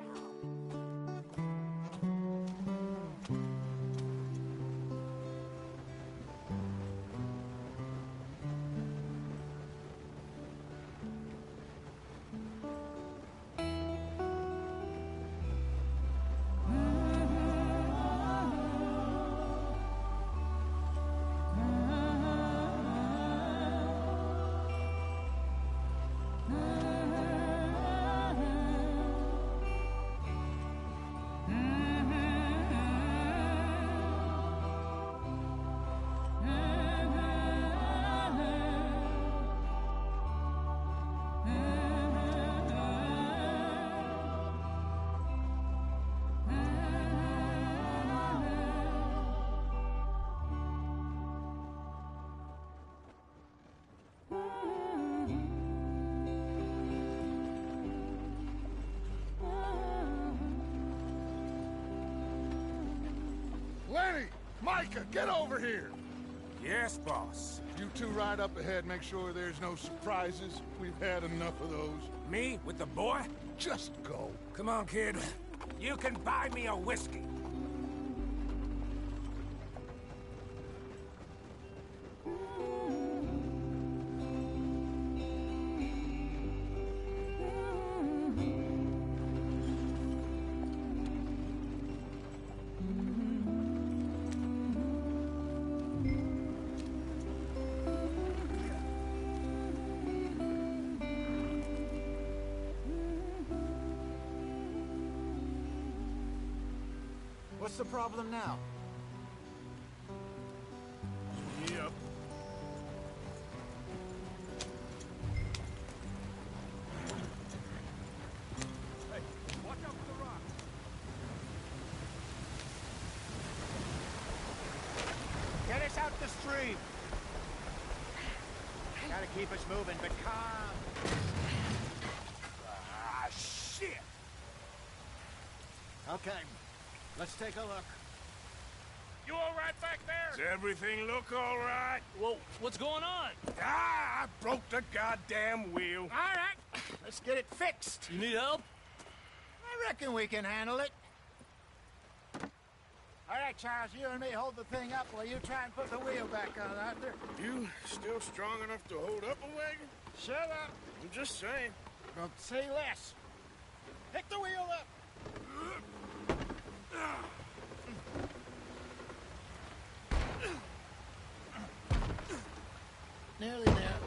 Lenny! Micah, get over here! Yes, boss. You two ride up ahead, make sure there's no surprises. We've had enough of those. Me with the boy? Just go. Come on, kid. You can buy me a whiskey. What's the problem now? free. Gotta keep us moving, but calm. Ah, shit! Okay, let's take a look. You all right back there? Does everything look all right? Well, what's going on? Ah, I broke the goddamn wheel. All right, let's get it fixed. You need help? I reckon we can handle it. All right, Charles, you and me hold the thing up while you try and put the wheel back on, Arthur. You still strong enough to hold up a wagon? Shut up. I'm just saying. Don't say less. Pick the wheel up. Nearly there.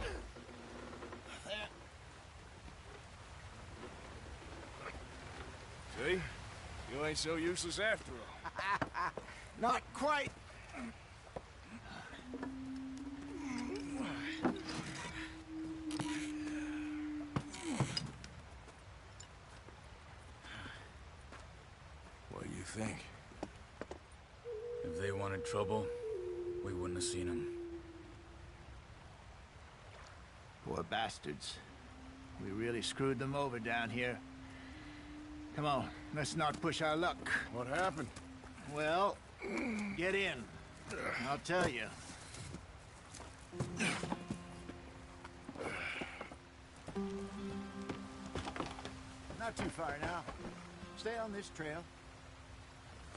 There. See? You ain't so useless after all. Not quite. What do you think? If they wanted trouble, we wouldn't have seen them. Poor bastards. We really screwed them over down here. Come on, let's not push our luck. What happened? Well, get in. I'll tell you. Not too far now. Stay on this trail.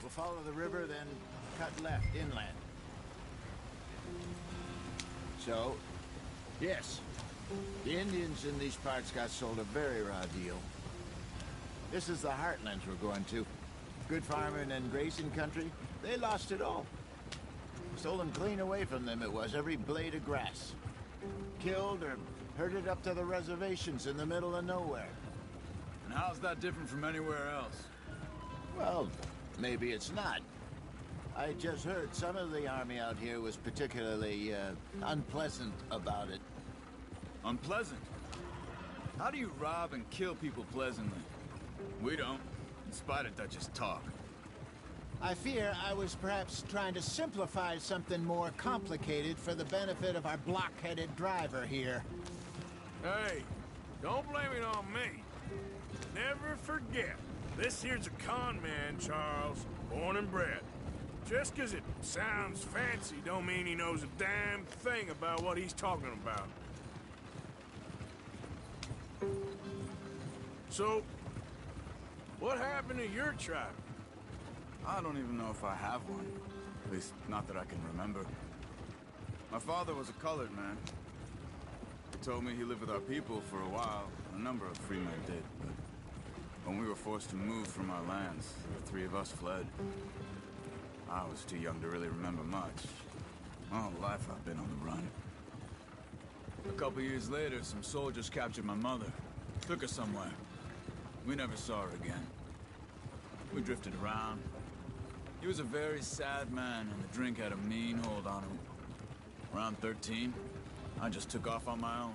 We'll follow the river, then cut left inland. So, yes, the Indians in these parts got sold a very raw deal. This is the heartlands we're going to. Good farming and grazing country, they lost it all. Stolen clean away from them it was, every blade of grass. Killed or herded up to the reservations in the middle of nowhere. And how's that different from anywhere else? Well, maybe it's not. I just heard some of the army out here was particularly, unpleasant about it. Unpleasant? How do you rob and kill people pleasantly? We don't, in spite of Dutch's talk. I fear I was perhaps trying to simplify something more complicated for the benefit of our block-headed driver here. Hey, don't blame it on me. Never forget, this here's a con man, Charles, born and bred. Just 'cause it sounds fancy don't mean he knows a damn thing about what he's talking about. So, what happened to your tribe? I don't even know if I have one. At least, not that I can remember. My father was a colored man. He told me he lived with our people for a while. A number of free men did, but when we were forced to move from our lands, the three of us fled. I was too young to really remember much. My whole life I've been on the run. A couple years later, some soldiers captured my mother. Took her somewhere. We never saw her again. We drifted around. He was a very sad man, and the drink had a mean hold on him. Around 13, I just took off on my own.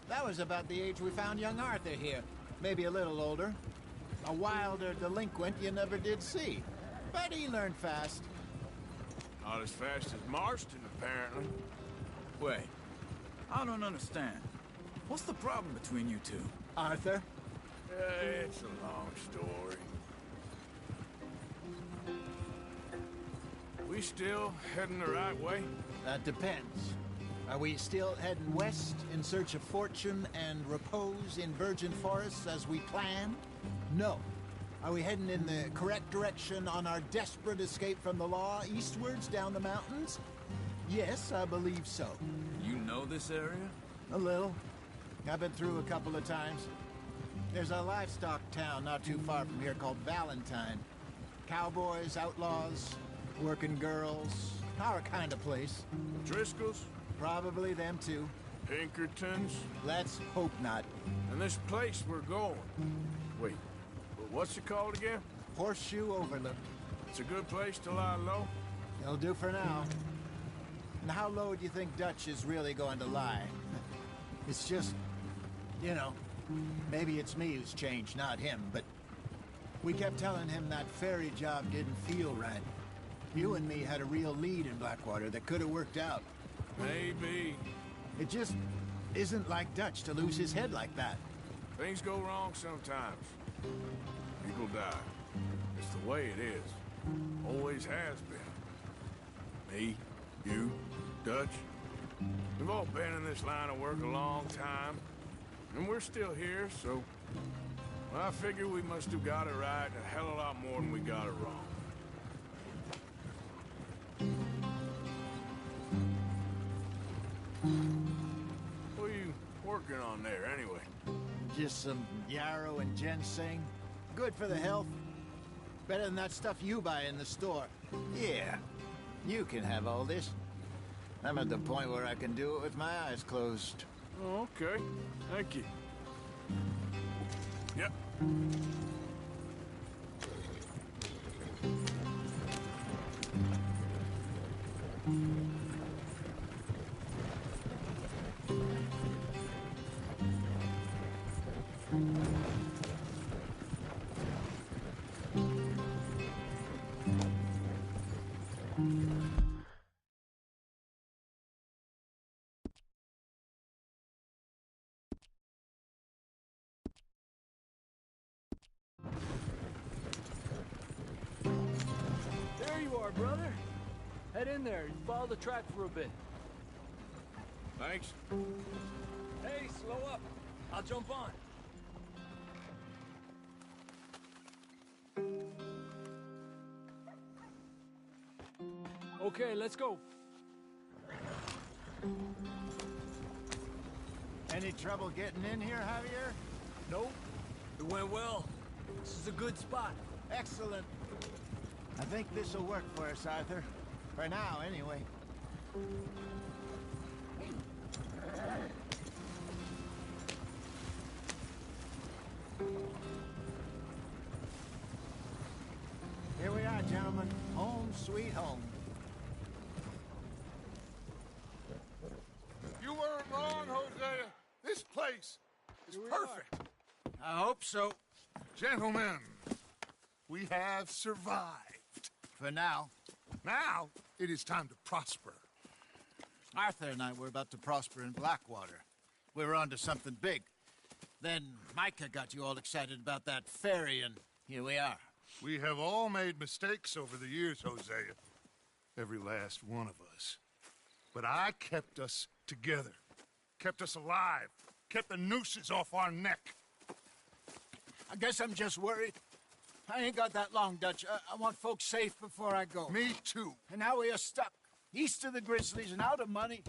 That was about the age we found young Arthur here. Maybe a little older. A wilder delinquent you never did see. But he learned fast. Not as fast as Marston, apparently. Wait, I don't understand. What's the problem between you two? Arthur? It's a long story. We still heading the right way? That depends. Are we still heading west in search of fortune and repose in virgin forests as we planned? No. Are we heading in the correct direction on our desperate escape from the law eastwards down the mountains? Yes, I believe so. You know this area? A little. I've been through a couple of times. There's a livestock town not too far from here called Valentine. Cowboys, outlaws, working girls, our kind of place. Driscoll's? Probably them too. Pinkertons? Let's hope not. And this place we're going. Wait, what's it called again? Horseshoe Overlook. It's a good place to lie low? It'll do for now. And how low do you think Dutch is really going to lie? It's just, you know, maybe it's me who's changed, not him, but we kept telling him that ferry job didn't feel right. You and me had a real lead in Blackwater that could have worked out. Maybe. It just isn't like Dutch to lose his head like that. Things go wrong sometimes. People die. It's the way it is. Always has been. Me, you, Dutch. We've all been in this line of work a long time. And we're still here, so... well, I figure we must have got it right a hell of a lot more than we got it wrong. What are you working on there, anyway? Just some yarrow and ginseng. Good for the health. Better than that stuff you buy in the store. Yeah, you can have all this. I'm at the point where I can do it with my eyes closed. Oh, okay. Thank you. Yep. There you are, brother. Head in there and follow the track for a bit. Thanks. Hey, slow up. I'll jump on. Okay, let's go. Any trouble getting in here, Javier? Nope. It went well. This is a good spot. Excellent. I think this'll work for us, Arthur. For now, anyway. Here we are, gentlemen. Home sweet home. You weren't wrong, Hosea. This place is perfect. I hope so. Gentlemen, we have survived. For now. Now, it is time to prosper. Arthur and I were about to prosper in Blackwater. We were onto something big. Then Micah got you all excited about that ferry, and here we are. We have all made mistakes over the years, Hosea. Every last one of us. But I kept us together. Kept us alive. Kept the nooses off our neck. I guess I'm just worried. I ain't got that long, Dutch. I want folks safe before I go. Me too. And now we are stuck. East of the Grizzlies and out of money.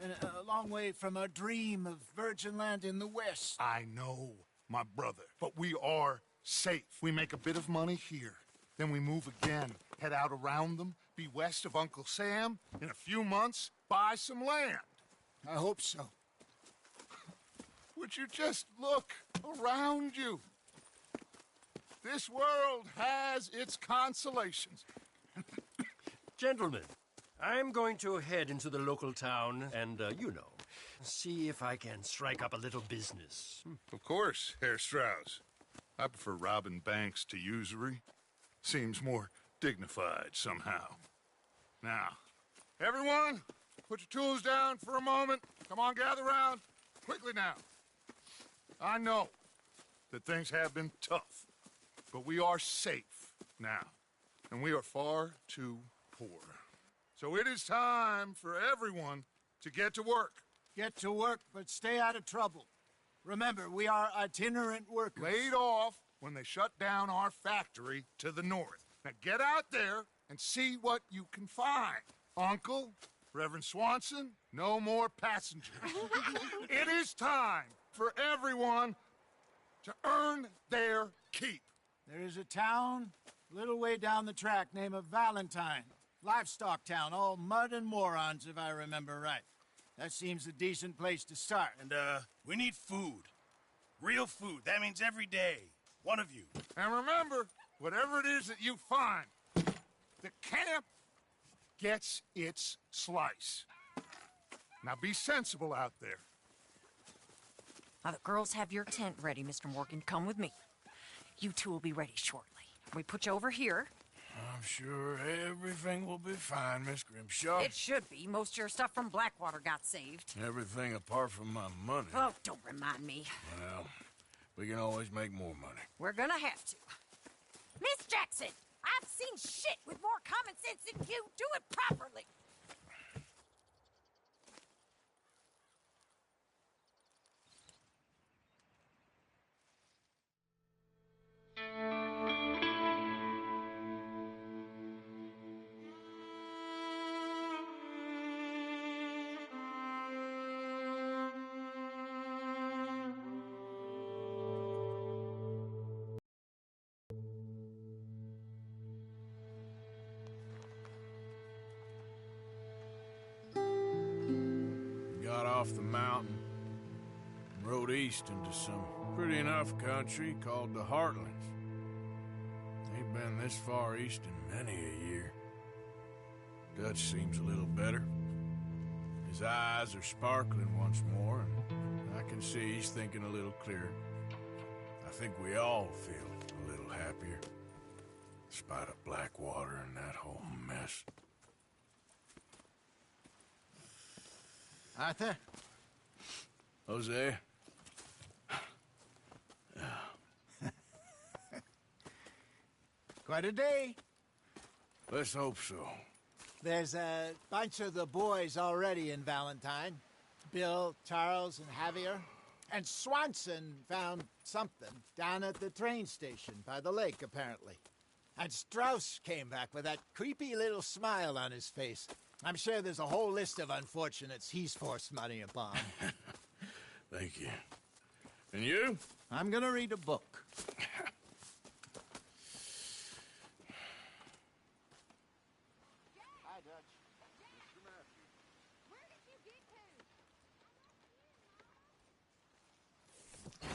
And a long way from our dream of virgin land in the west. I know, my brother. But we are safe. We make a bit of money here. Then we move again. Head out around them. Be west of Uncle Sam. In a few months, buy some land. I hope so. Would you just look around you? This world has its consolations. Gentlemen, I'm going to head into the local town and, see if I can strike up a little business. Of course, Herr Strauss. I prefer robbing banks to usury. Seems more dignified somehow. Now, everyone, put your tools down for a moment. Come on, gather round. Quickly now. I know that things have been tough, but we are safe now, and we are far too poor. So it is time for everyone to get to work. Get to work, but stay out of trouble. Remember, we are itinerant workers. Laid off when they shut down our factory to the north. Now get out there and see what you can find. Uncle, Reverend Swanson, no more passengers. It is time for everyone to earn their keep. There is a town a little way down the track named Valentine. Livestock town, all mud and morons, if I remember right. That seems a decent place to start. And, we need food. Real food. That means every day. One of you. And remember, whatever it is that you find, the camp gets its slice. Now be sensible out there. Now, the girls have your tent ready, Mr. Morgan. Come with me. You two will be ready shortly. We put you over here. I'm sure everything will be fine, Miss Grimshaw. It should be. Most of your stuff from Blackwater got saved. Everything apart from my money. Oh, don't remind me. Well, we can always make more money. We're gonna have to. Miss Jackson, I've seen shit with more common sense than you. Do it properly. Got off the mountain and rode east into some pretty enough country called the Heartlands. Ain't been this far east in many a year. Dutch seems a little better. His eyes are sparkling once more, and I can see he's thinking a little clearer. I think we all feel a little happier, in spite of Blackwater and that whole mess. Arthur? Jose? Quite a day. Let's hope so. There's a bunch of the boys already in Valentine. Bill, Charles, and Javier. And Swanson found something down at the train station by the lake, apparently. And Strauss came back with that creepy little smile on his face. I'm sure there's a whole list of unfortunates he's forced money upon. Thank you. And you? I'm gonna read a book. Hi, Dutch. Mr. Matthews. Where did you get to?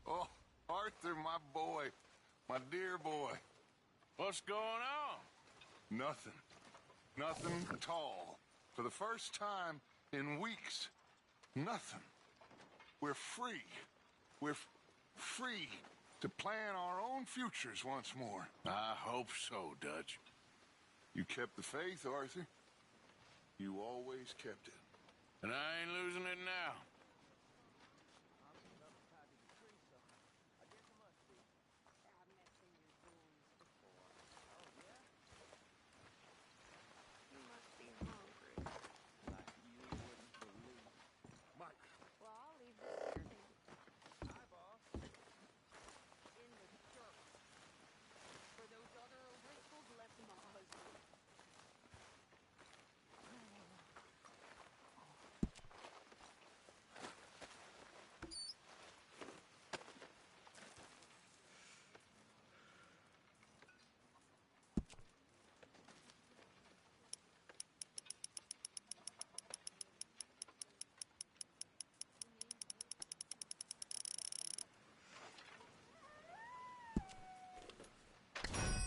Oh, Arthur, my boy. My dear boy. What's going on? Nothing. Nothing at all. For the first time in weeks. Nothing. We're free. We're free to plan our own futures once more. I hope so, Dutch. You kept the faith, Arthur. You always kept it. And I ain't losing it now.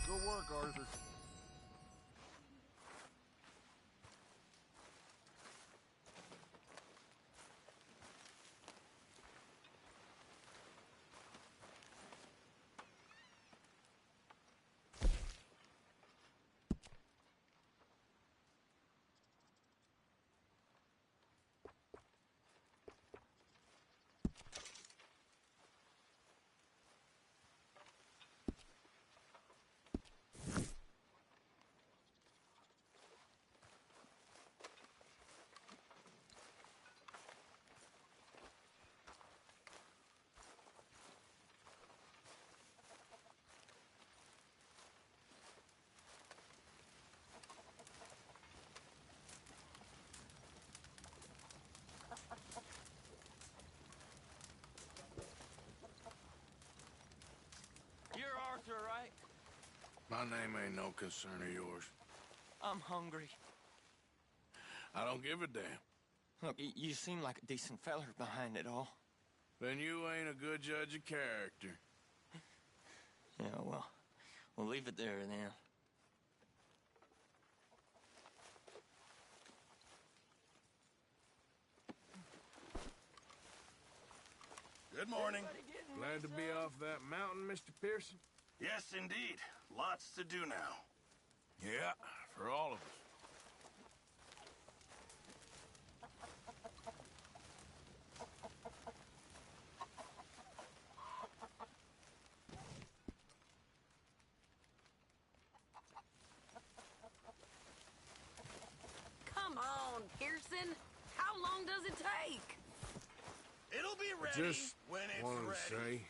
Good work, Arthur. You're Arthur, right? My name ain't no concern of yours. I'm hungry. I don't give a damn. Look, you seem like a decent feller behind it all. Then you ain't a good judge of character. Yeah, well, we'll leave it there then. Good morning. Glad to be off that mountain, Mr. Pearson. Yes, indeed. Lots to do now. Yeah, for all of us. Come on, Pearson. How long does it take? It'll be ready Just when it's wanted ready. to say,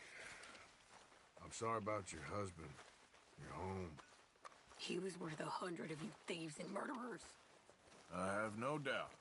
I'm sorry about your husband, your home. He was worth 100 of you thieves and murderers. I have no doubt.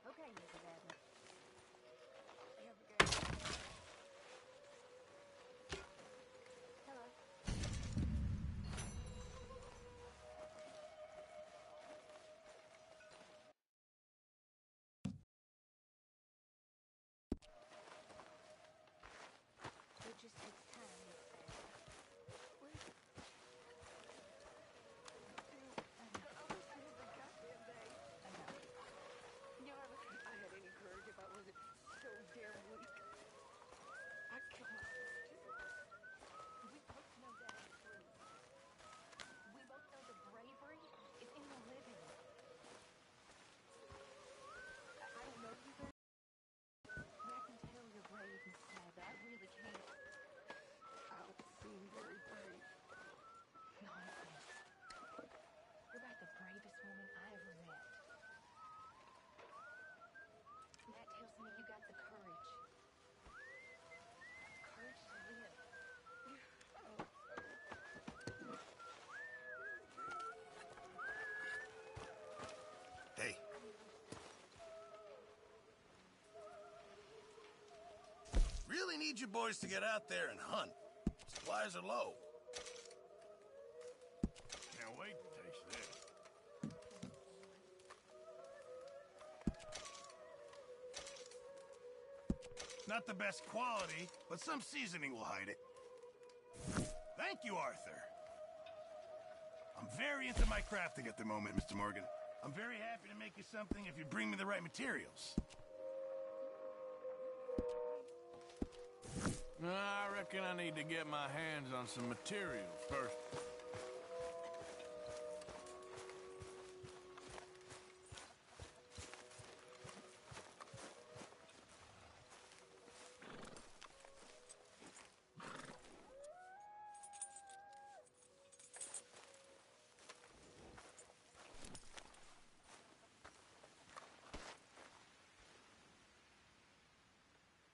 Okay, Mrs. Adams. You have a good Hello. It just takes time, Mrs. Adams. Wait. I know. You know, I had any courage if I wasn't so damn weak. I killed my husband, too. We both know that ain't true. We both know the bravery is in the living. I don't know you very but I can tell you're brave, Mrs. Adams. I really can. I don't seem very brave. Nonsense. You're about the bravest woman I ever met. That tells me you got the courage. Courage to live. Hey. Really need you boys to get out there and hunt. Supplies are low. Can't wait to taste this. Not the best quality, but some seasoning will hide it. Thank you, Arthur. I'm very into my crafting at the moment, Mr. Morgan. I'm very happy to make you something if you bring me the right materials. I reckon I need to get my hands on some materials first.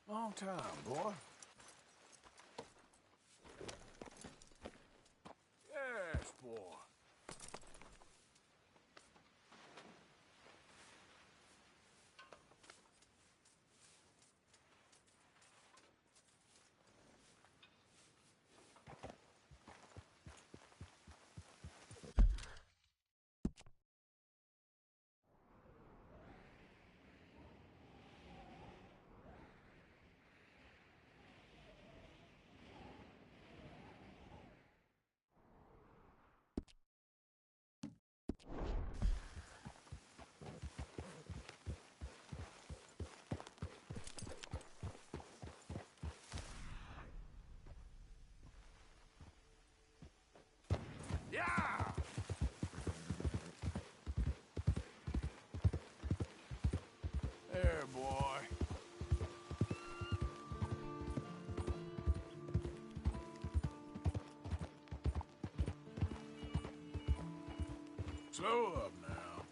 Long time, boy. Yes, boy. Slow up now.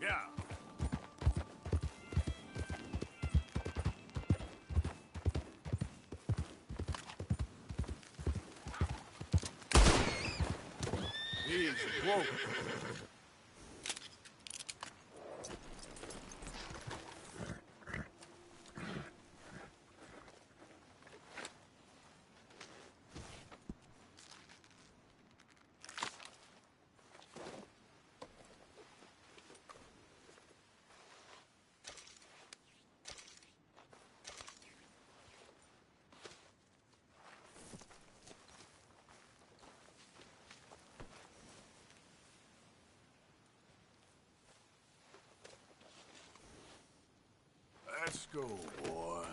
Yeah. Easy, whoa. Let's go, boy.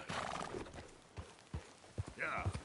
Yeah.